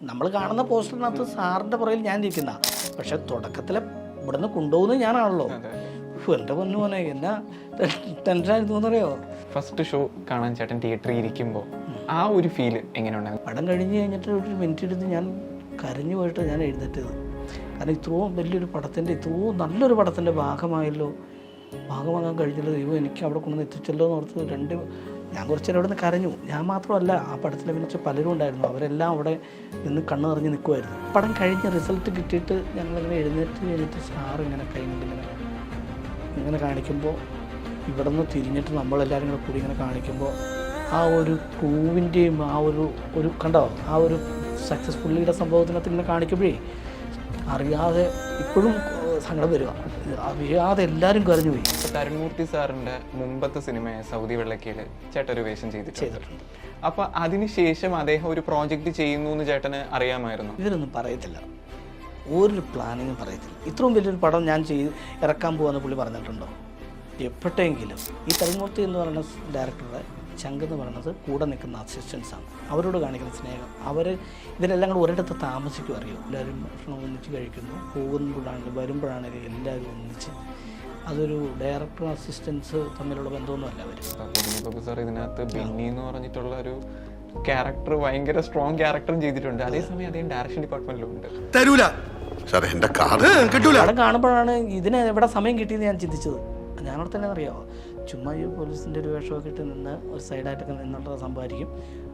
നമ്മൾ കാണുന്ന പോസ്റ്ററിനകത്ത് സാറിൻ്റെ പുറകിൽ ഞാൻ ഇരിക്കുന്ന, പക്ഷെ തുടക്കത്തിൽ ഇവിടുന്ന് കൊണ്ടുപോകുന്നത് ഞാനാണല്ലോ. എൻ്റെ പൊന്നു മോനെ എന്നാ ടെൻഷനായിരുന്നു എന്നറിയോ. ഫസ്റ്റ് ഷോ കാണാൻ ചേട്ടൻ തിയേറ്ററിൽ ഇരിക്കുമ്പോൾ ആ ഒരു ഫീല് എങ്ങനെയുണ്ടായിരുന്നു? പടം കഴിഞ്ഞ് കഴിഞ്ഞിട്ട് ഒരു മിനിറ്റ് എടുത്ത് ഞാൻ കരഞ്ഞു പോയിട്ട് ഞാൻ എഴുന്നേറ്റത്. കാരണം ഇത്രയും വലിയൊരു പടത്തിൻ്റെ, ഇത്രയും നല്ലൊരു പടത്തിൻ്റെ ഭാഗമാകാൻ കഴിഞ്ഞല്ലോ, ദൈവം എനിക്ക് അവിടെ കൊണ്ടുവന്ന് എത്തിച്ചല്ലോ എന്ന് ഓർത്ത് ഞാൻ കുറച്ച് നേരം അവിടെ നിന്ന് കരഞ്ഞു. ഞാൻ മാത്രമല്ല, ആ പടത്തിൽ അഭിനയിച്ച പലരും ഉണ്ടായിരുന്നു. അവരെല്ലാം അവിടെ നിന്ന് കണ്ണ് നിറഞ്ഞ് നിൽക്കുമായിരുന്നു. പടം കഴിഞ്ഞ് റിസൾട്ട് കിട്ടിയിട്ട് ഞങ്ങളിങ്ങനെ എഴുന്നേറ്റ് സാർ ഇങ്ങനെ ഇങ്ങനെ കാണിക്കുമ്പോൾ, ഇവിടെ നിന്ന് തിരിഞ്ഞിട്ട് നമ്മളെല്ലാവരും കൂടെ കൂടി ഇങ്ങനെ കാണിക്കുമ്പോൾ, ആ ഒരു ക്രൂവിൻ്റെയും ആ ഒരു കണ്ടോ, ആ ഒരു സക്സസ്ഫുള്ളിയുടെ സംഭവത്തിനകത്ത് ഇങ്ങനെ കാണിക്കുമ്പോഴേ അറിയാതെ ഇപ്പോഴും സങ്കടം വരിക, അറിയാതെ എല്ലാവരും കരഞ്ഞു പോയി. തരുൺമൂർത്തി സാറിന്റെ മുമ്പത്തെ സിനിമയായ സൗദി വെള്ളക്കീല് ചേട്ടൻ ഒരു വേഷം ചെയ്തിട്ടുണ്ട്. അപ്പൊ അതിനുശേഷം അദ്ദേഹം ഒരു പ്രോജക്റ്റ് ചെയ്യുന്നു എന്ന് ചേട്ടന് അറിയാമായിരുന്നു? ഇവരൊന്നും പറയത്തില്ല, ഒരു പ്ലാനിങ്ങും പറയത്തില്ല. ഇത്രയും വലിയൊരു പടം ഞാൻ ഇറക്കാൻ പോകുന്ന പുള്ളി പറഞ്ഞിട്ടുണ്ടോ എപ്പോഴെങ്കിലും? ഈ തരുൺമൂർത്തി എന്ന് പറയുന്ന ഡയറക്ടറുടെ ചങ്ക് എന്ന് പറയുന്നത് കൂടെ നിൽക്കുന്ന അസിസ്റ്റൻസാണ്. അവരോട് കാണിക്കുന്ന സ്നേഹം, ഇവരെല്ലാം കൂടെ ഒരിടത്ത് താമസിക്കും, അറിയും. എല്ലാവരും ഭക്ഷണം ഒന്നിച്ച് കഴിക്കുന്നു, പോകുമ്പോഴാണെങ്കിലും വരുമ്പോഴാണെങ്കിലും എല്ലാവരും ഒന്നിച്ച്. അതൊരു ഡയറക്ടറും അസിസ്റ്റൻസ് തമ്മിലുള്ള ബന്ധമൊന്നുമല്ല അവർ. സാർ ഇതിനകത്ത് ബെന്നി എന്ന് പറഞ്ഞിട്ടുള്ള ഒരു ക്യാരക്ടർ ഭയങ്കര സ്ട്രോങ് ക്യാരക്ടറും ചെയ്തിട്ടുണ്ട്. അതേസമയം അദ്ദേഹം ഡയറക്ഷൻ ഡിപ്പാർട്ട്മെന്റിലുണ്ട്. പടം കാണുമ്പോഴാണ് ഇതിന് എവിടെ സമയം കിട്ടിയെന്ന് ഞാൻ ചിന്തിച്ചത്. ഞാനവിടെ തന്നെ അറിയാമോ, ചുമ്മാ ഈ പോലീസിൻ്റെ ഒരു വേഷമൊക്കെ ഇട്ട് നിന്ന് ഒരു സൈഡായിട്ടൊക്കെ നിന്നുള്ള സംഭവമായിരിക്കും.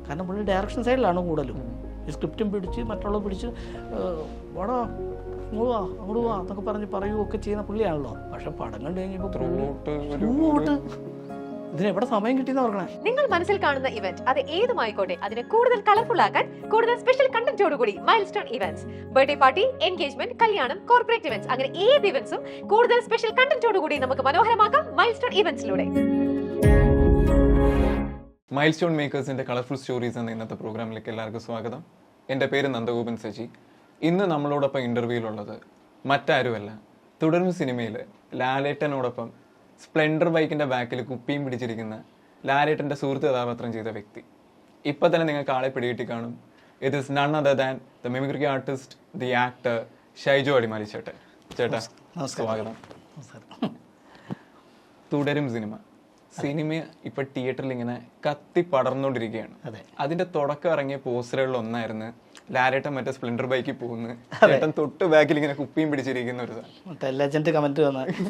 കാരണം പുള്ളി ഡയറക്ഷൻ സൈഡിലാണ് കൂടുതലും. ഈ സ്ക്രിപ്റ്റും പിടിച്ച് മറ്റുള്ള പിടിച്ച് വാടാ അങ്ങോട്ട് വാ എന്നൊക്കെ പറയുകയൊക്കെ ചെയ്യുന്ന പുള്ളിയാണല്ലോ. പക്ഷെ പടം കണ്ടു കഴിഞ്ഞപ്പോൾ ഇതിനെവിടെ സമയം കിട്ടിയെന്ന് ഓർക്കണേ. നിങ്ങൾ മനസ്സിൽ കാണുന്ന ഇവന്റ് അത് ഏതുമായിക്കോട്ടെ, അതിനെ കൂടുതൽ കളർഫുൾ ആക്കാൻ കൂടുതൽ സ്പെഷ്യൽ കണ്ടന്റോടുകൂടി milestone events, birthday party, engagement, കല്യാണം, കോർപ്പറേറ്റ് ഇവന്റ്സ്, അങ്ങനെ ഏത് ഇവന്റ്സും കൂടുതൽ സ്പെഷ്യൽ കണ്ടന്റോടുകൂടി നമുക്ക് മനോഹരമാക്കാം മൈൽസ്റ്റോൺ ഇവന്റ്സിലൂടെ. മൈൽസ്റ്റോൺ മേക്കേഴ്സിന്റെ കളർഫുൾ സ്റ്റോറീസ് എന്ന ഇന്നത്തെ പ്രോഗ്രാമിലേക്ക് എല്ലാവർക്കും സ്വാഗതം. എൻ്റെ പേര് നന്ദഗോപൻ സജി. ഇന്ന് നമ്മളോടൊപ്പം ഇന്റർവ്യൂയിലുള്ളത് മറ്റാരുമല്ല, തുടരും സിനിമയിൽ ലാലേട്ടനോടൊപ്പം സ്പ്ലെൻഡർ ബൈക്കിന്റെ ബാക്കിൽ കുപ്പിയും പിടിച്ചിരിക്കുന്ന ലാലേട്ടന്റെ സുഹൃത്ത് കഥാപാത്രം ചെയ്ത വ്യക്തി. ഇപ്പൊ തന്നെ നിങ്ങൾക്ക് ആളെ പിടികിട്ടി കാണും. It is none other than the mimicry artist, the actor Shaiju Adimali ചേട്ടൻ. ചേട്ടാ സ്വാഗതം. തുടരും സിനിമ ഇപ്പൊ തിയേറ്ററിൽ ഇങ്ങനെ കത്തി പടർന്നുകൊണ്ടിരിക്കുകയാണ്. അതിന്റെ തുടക്കം ഇറങ്ങിയ പോസ്റ്ററുകളിൽ ഒന്നായിരുന്നു ലാലേട്ടൻ മറ്റേ സ്പ്ലെൻഡർ ബൈക്കിൽ പോകുന്നു, ചേട്ടൻ തൊട്ട് ബാക്കിൽ ഇങ്ങനെ കുപ്പിയും പിടിച്ചിരിക്കുന്ന ഒരു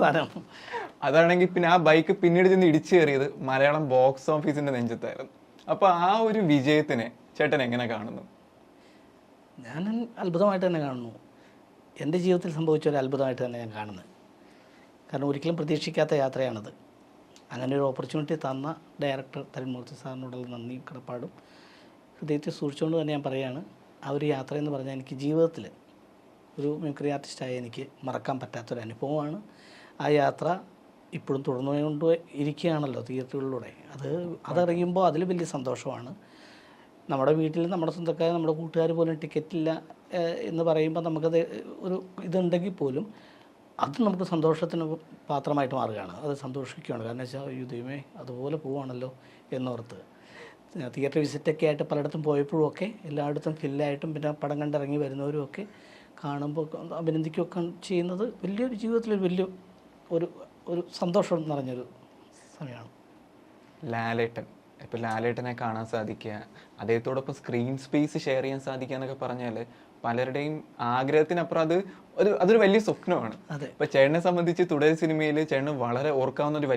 സാധനം. അതാണെങ്കിൽ പിന്നെ ആ ബൈക്ക് പിന്നീട് ചെന്ന് ഇടിച്ചു കയറിയത് മലയാളം ബോക്സ് ഓഫീസിന്റെ നെഞ്ചത്തായിരുന്നു. അപ്പൊ ആ ഒരു വിജയത്തിനെ ചേട്ടൻ എങ്ങനെ കാണുന്നു? ഞാൻ അത്ഭുതമായിട്ട് തന്നെ കാണുന്നു. എൻ്റെ ജീവിതത്തിൽ സംഭവിച്ച ഒരു അത്ഭുതമായിട്ട് തന്നെ ഞാൻ കാണുന്നത്. കാരണം ഒരിക്കലും പ്രതീക്ഷിക്കാത്ത യാത്രയാണത്. അങ്ങനെ ഒരു ഓപ്പർച്യൂണിറ്റി തന്ന ഡയറക്ടർ തരുൺമൂർത്തി സാറിനോടുള്ള നന്ദി കടപ്പാടും ഹൃദയത്തിൽ സൂക്ഷിച്ചുകൊണ്ട് തന്നെ ഞാൻ പറയുകയാണ്. ആ ഒരു യാത്ര എന്ന് പറഞ്ഞാൽ എനിക്ക് ജീവിതത്തിൽ ഒരു മിമിക്രി ആർട്ടിസ്റ്റായി എനിക്ക് മറക്കാൻ പറ്റാത്തൊരു അനുഭവമാണ്. ആ യാത്ര ഇപ്പോഴും തുടർന്നുകൊണ്ട് ഇരിക്കുകയാണല്ലോ തിയേറ്ററുകളിലൂടെ. അതറിയുമ്പോൾ അതിൽ വലിയ സന്തോഷമാണ്. നമ്മുടെ വീട്ടിൽ നമ്മുടെ സ്വന്തക്കാർ, നമ്മുടെ കൂട്ടുകാർ പോലും ടിക്കറ്റില്ല എന്ന് പറയുമ്പോൾ നമുക്കത് ഒരു ഇതുണ്ടെങ്കിൽ പോലും അത് നമുക്ക് സന്തോഷത്തിന് പാത്രമായിട്ട് മാറുകയാണ്. അത് സന്തോഷിക്കുകയാണ്. കാരണം വെച്ചാൽ ദൈവമേ അതുപോലെ പോവുകയാണല്ലോ എന്നോർത്ത്. തിയേറ്റർ വിസിറ്റൊക്കെ ആയിട്ട് പലയിടത്തും പോയപ്പോഴും ഒക്കെ എല്ലായിടത്തും ഫില്ലായിട്ടും പിന്നെ പടം കണ്ടിറങ്ങി വരുന്നവരും ഒക്കെ കാണുമ്പോൾ അഭിനന്ദിക്കുകയൊക്കെ ചെയ്യുന്നത് വലിയൊരു ജീവിതത്തിലൊരു വലിയ ഒരു സന്തോഷം നിറഞ്ഞൊരു സമയമാണ്. ലാലേട്ടനെ കാണാൻ സാധിക്കുക, അദ്ദേഹത്തോടൊപ്പം സ്ക്രീൻ സ്പേസ് ഷെയർ ചെയ്യാൻ സാധിക്കുക എന്നൊക്കെ പറഞ്ഞാൽ പലരുടെയും ആഗ്രഹത്തിനപ്പുറം അതൊരു വലിയ സ്വപ്നമാണ്. ഇപ്പൊ ചേട്ടനെ സംബന്ധിച്ച് തുടർ സിനിമയിൽ ചേട്ടന് വളരെ ഓർക്കാവുന്ന ഒരു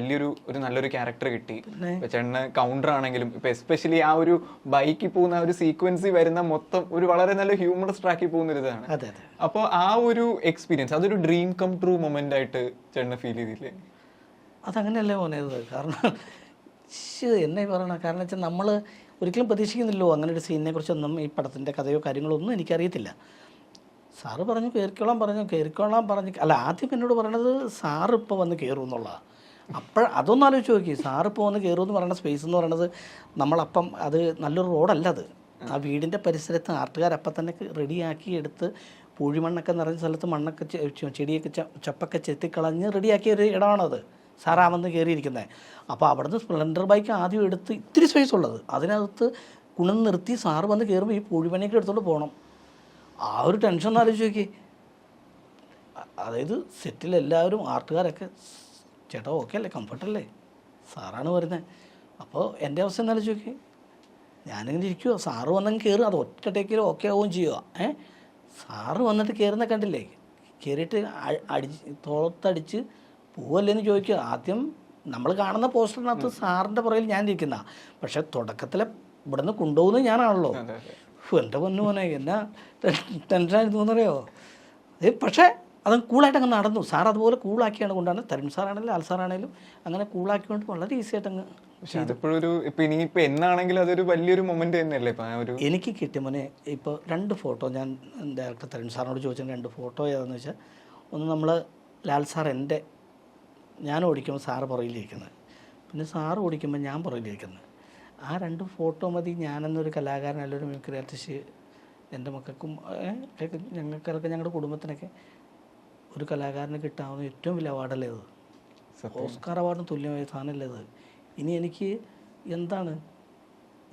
നല്ലൊരു ക്യാരക്ടർ കിട്ടി. ഇപ്പൊ ചേട്ടന് കൗണ്ടർ ആണെങ്കിലും ഇപ്പൊ എസ്പെഷ്യലി ആ ഒരു ബൈക്കിൽ പോകുന്ന ഒരു സീക്വൻസിൽ വരുന്ന മൊത്തം ഒരു വളരെ നല്ല ഹ്യൂമറസ് ട്രാക്കിൽ പോകുന്ന ഒരു ഇതാണ്. അപ്പോൾ ആ ഒരു എക്സ്പീരിയൻസ് അതൊരു ഡ്രീം കം ട്രൂ മൊമെന്റ് ആയിട്ട് ചേട്ടനെ ഫീൽ ചെയ്തില്ലേ? അതങ്ങനെയല്ലേ പോയത്. കാരണം എന്നെ പറയണ കാരണം വെച്ചാൽ നമ്മൾ ഒരിക്കലും പ്രതീക്ഷിക്കുന്നില്ലോ അങ്ങനെ ഒരു സീനിനെ കുറിച്ചൊന്നും. ഈ പടത്തിൻ്റെ കഥയോ കാര്യങ്ങളോ ഒന്നും എനിക്കറിയത്തില്ല. സാറ് പറഞ്ഞു കയറിക്കോളാൻ പറഞ്ഞു. അല്ല, ആദ്യം എന്നോട് പറയണത് സാറ് ഇപ്പോൾ വന്ന് കയറും എന്നുള്ളതാണ്. അതൊന്നും ആലോചിച്ച് നോക്കി. സാറിപ്പോൾ വന്ന് കയറുമെന്ന് പറയുന്ന സ്പേസ് എന്ന് പറയുന്നത് നമ്മളപ്പം അത് നല്ലൊരു റോഡല്ല. അത് ആ വീടിൻ്റെ പരിസരത്ത് ആർട്ടുകാരപ്പം തന്നെ റെഡിയാക്കി എടുത്ത് പൂഴിമണ്ണൊക്കെ നിറഞ്ഞ സ്ഥലത്ത് മണ്ണൊക്കെ ചെടിയൊക്കെ ചപ്പൊക്കെ ചെത്തിക്കളഞ്ഞ് റെഡിയാക്കിയ ഒരു ഇടമാണത്. സാറാ വന്ന് കയറിയിരിക്കുന്നത്. അപ്പോൾ അവിടുന്ന് സ്പ്ലെൻഡർ ബൈക്ക് ആദ്യം എടുത്ത് ഇത്തിരി സ്പേസ് ഉള്ളത് അതിനകത്ത് നിർത്തി സാറ് വന്ന് കയറുമ്പോൾ ഈ പൂഴിമണിയൊക്കെ എടുത്തുകൊണ്ട് പോകണം. ആ ഒരു ടെൻഷൻ ഒന്ന് ആലോചിച്ച് നോക്കി. അതായത് സെറ്റിലെല്ലാവരും ആർട്ടുകാരൊക്കെ ചേട്ടാ ഓക്കെ അല്ലേ, കംഫർട്ടല്ലേ, സാറാണ് വരുന്നത്. അപ്പോൾ എൻ്റെ അവസ്ഥ ഒന്ന് ആലോചിച്ച് നോക്കി. ഞാനിങ്ങനെ ഇരിക്കുമോ, സാറ് വന്നെങ്കിൽ കയറുക, അത് ഒറ്റ ടേക്കിൽ ഓക്കെ ആവുകയും ചെയ്യുക. സാറ് വന്നിട്ട് കയറുന്ന കണ്ടില്ലേ, കയറിയിട്ട് തോളത്തടിച്ച് പോവല്ലേന്ന് ചോദിക്കുക. ആദ്യം നമ്മൾ കാണുന്ന പോസ്റ്ററിനകത്ത് സാറിൻ്റെ പുറകിൽ ഞാൻ ഇരിക്കുന്ന, പക്ഷേ തുടക്കത്തിലെ ഇവിടെ നിന്ന് കൊണ്ടുപോകുന്നത് ഞാനാണല്ലോ. എൻ്റെ പൊന്നു മോനെ എന്നാ ടെൻഷനായിരുന്നു എന്നറിയോ. പക്ഷേ അത് കൂളായിട്ട് അങ്ങ് നടന്നു. സാർ അതുപോലെ കൂളാക്കിയാണ് കൊണ്ടാണ്, തരുൺ സാറാണെങ്കിലും ലാൽ സാറാണെങ്കിലും അങ്ങനെ കൂളാക്കിക്കൊണ്ട് വളരെ ഈസി ആയിട്ട് അങ്ങ്. പക്ഷെ അതിപ്പോഴൊരു ഇപ്പം ഇനിയിപ്പോൾ എന്നാണെങ്കിലും അതൊരു വലിയൊരു മൊമെന്റ് തന്നെയല്ലേ ഇപ്പം ഒരു. എനിക്ക് കിട്ടിയ മോനെ ഇപ്പോൾ 2 ഫോട്ടോ ഞാൻ ഡയറക്ടർ തരുൺ സാറിനോട് ചോദിച്ചത്, 2 ഫോട്ടോ ഏതാണെന്ന് വെച്ചാൽ, ഒന്ന് നമ്മൾ ലാൽ സാർ ഞാൻ ഓടിക്കുമ്പോൾ സാറ് പുറകിലിരിക്കുന്നത്, പിന്നെ സാറ് ഓടിക്കുമ്പോൾ ഞാൻ പുറകിലിരിക്കുന്നത്. ആ 2 ഫോട്ടോ മതി ഞാനെന്നൊരു കലാകാരൻ അല്ലെങ്കിൽ ഒരു മിമിക്രി ആർട്ടിസ്റ്റ് എൻ്റെ മക്കൾക്കും ഞങ്ങൾക്കൊക്കെ ഞങ്ങളുടെ കുടുംബത്തിനൊക്കെ ഒരു കലാകാരന് കിട്ടാവുന്ന ഏറ്റവും വലിയ അവാർഡല്ലേ ഇത്. ഓസ്കാർ അവാർഡിന് തുല്യമായ സാധനമല്ലേ ഇത്. ഇനി എനിക്ക് എന്താണ്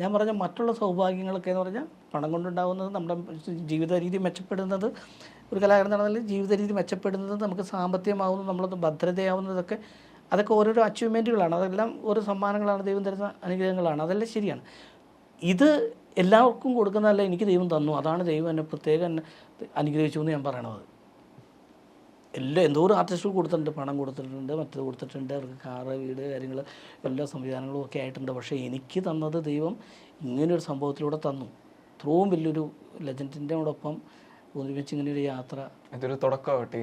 ഞാൻ പറഞ്ഞ മറ്റുള്ള സൗഭാഗ്യങ്ങളൊക്കെ എന്ന് പറഞ്ഞാൽ പണം കൊണ്ടുണ്ടാകുന്നത്, നമ്മുടെ ജീവിത രീതി മെച്ചപ്പെടുന്നത്, ഒരു കലാകാരൻ നടന്നാൽ ജീവിത രീതി മെച്ചപ്പെടുന്നത്, നമുക്ക് സാമ്പത്തികമാവുന്നത്, നമ്മളത് ഭദ്രതയാവുന്നതൊക്കെ, അതൊക്കെ ഓരോരോ അച്ചീവ്മെൻറ്റുകളാണ്. അതെല്ലാം ഓരോ സമ്മാനങ്ങളാണ്, ദൈവം തരുന്ന അനുഗ്രഹങ്ങളാണ്. അതെല്ലാം ശരിയാണ്. ഇത് എല്ലാവർക്കും കൊടുക്കുന്നതല്ല, എനിക്ക് ദൈവം തന്നു, അതാണ് ദൈവം എന്നെ പ്രത്യേകം എന്നെ അനുഗ്രഹിച്ചു എന്ന് ഞാൻ പറയണത്. എന്തോരം ആർട്ടിസ്റ്റുകൾ കൊടുത്തിട്ടുണ്ട്, പണം കൊടുത്തിട്ടുണ്ട്, മറ്റത് കൊടുത്തിട്ടുണ്ട്, അവർക്ക് കാറ്, വീട്, കാര്യങ്ങൾ, എല്ലാ സംവിധാനങ്ങളും ഒക്കെ ആയിട്ടുണ്ട്. പക്ഷേ എനിക്ക് തന്നത് ദൈവം ഇങ്ങനെയൊരു സംഭവത്തിലൂടെ തന്നു. ഇത്രയും വലിയൊരു ലെജൻഡിൻ്റെയോടൊപ്പം ഒരുമിച്ച് ഇങ്ങനെയൊരു യാത്ര, ഇതൊരു തുടക്കമാവട്ടെ.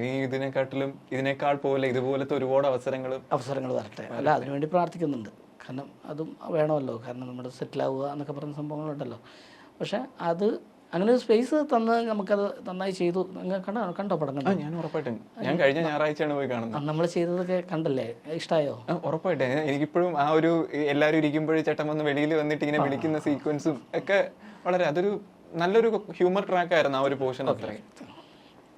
ഇതിനേക്കാൾ പോലെ ഇതുപോലത്തെ ഒരുപാട് അവസരങ്ങൾ വരട്ടെ. അല്ല, അതിനുവേണ്ടി പ്രാർത്ഥിക്കുന്നുണ്ട്. കാരണം അതും വേണമല്ലോ, കാരണം നമ്മുടെ സെറ്റിലാവുക എന്നൊക്കെ പറയുന്ന സംഭവങ്ങളുണ്ടല്ലോ. പക്ഷേ അത് അങ്ങനെ ഒരു സ്പേസ് തന്ന് നമുക്കത് നന്നായി ചെയ്തു. നിങ്ങൾ കണ്ടോ പടം? കണ്ടോ? ഞാൻ ഉറപ്പായിട്ടും, ഞാൻ കഴിഞ്ഞ ഞായറാഴ്ചയാണ് പോയി കാണുന്നത്. നമ്മൾ ചെയ്തതൊക്കെ കണ്ടല്ലേ, ഇഷ്ടമായോ? ഉറപ്പായിട്ടും. എനിക്കിപ്പോഴും ആ ഒരു എല്ലാവരും ഇരിക്കുമ്പോഴും ചേട്ടൻ വന്ന് വെളിയിൽ വന്നിട്ട് ഇങ്ങനെ വിളിക്കുന്ന സീക്വൻസും ഒക്കെ വളരെ, അതൊരു നല്ലൊരു ഹ്യൂമർ ട്രാക്ക് ആയിരുന്നു ആ ഒരു പോർഷൻ. അത്രയും.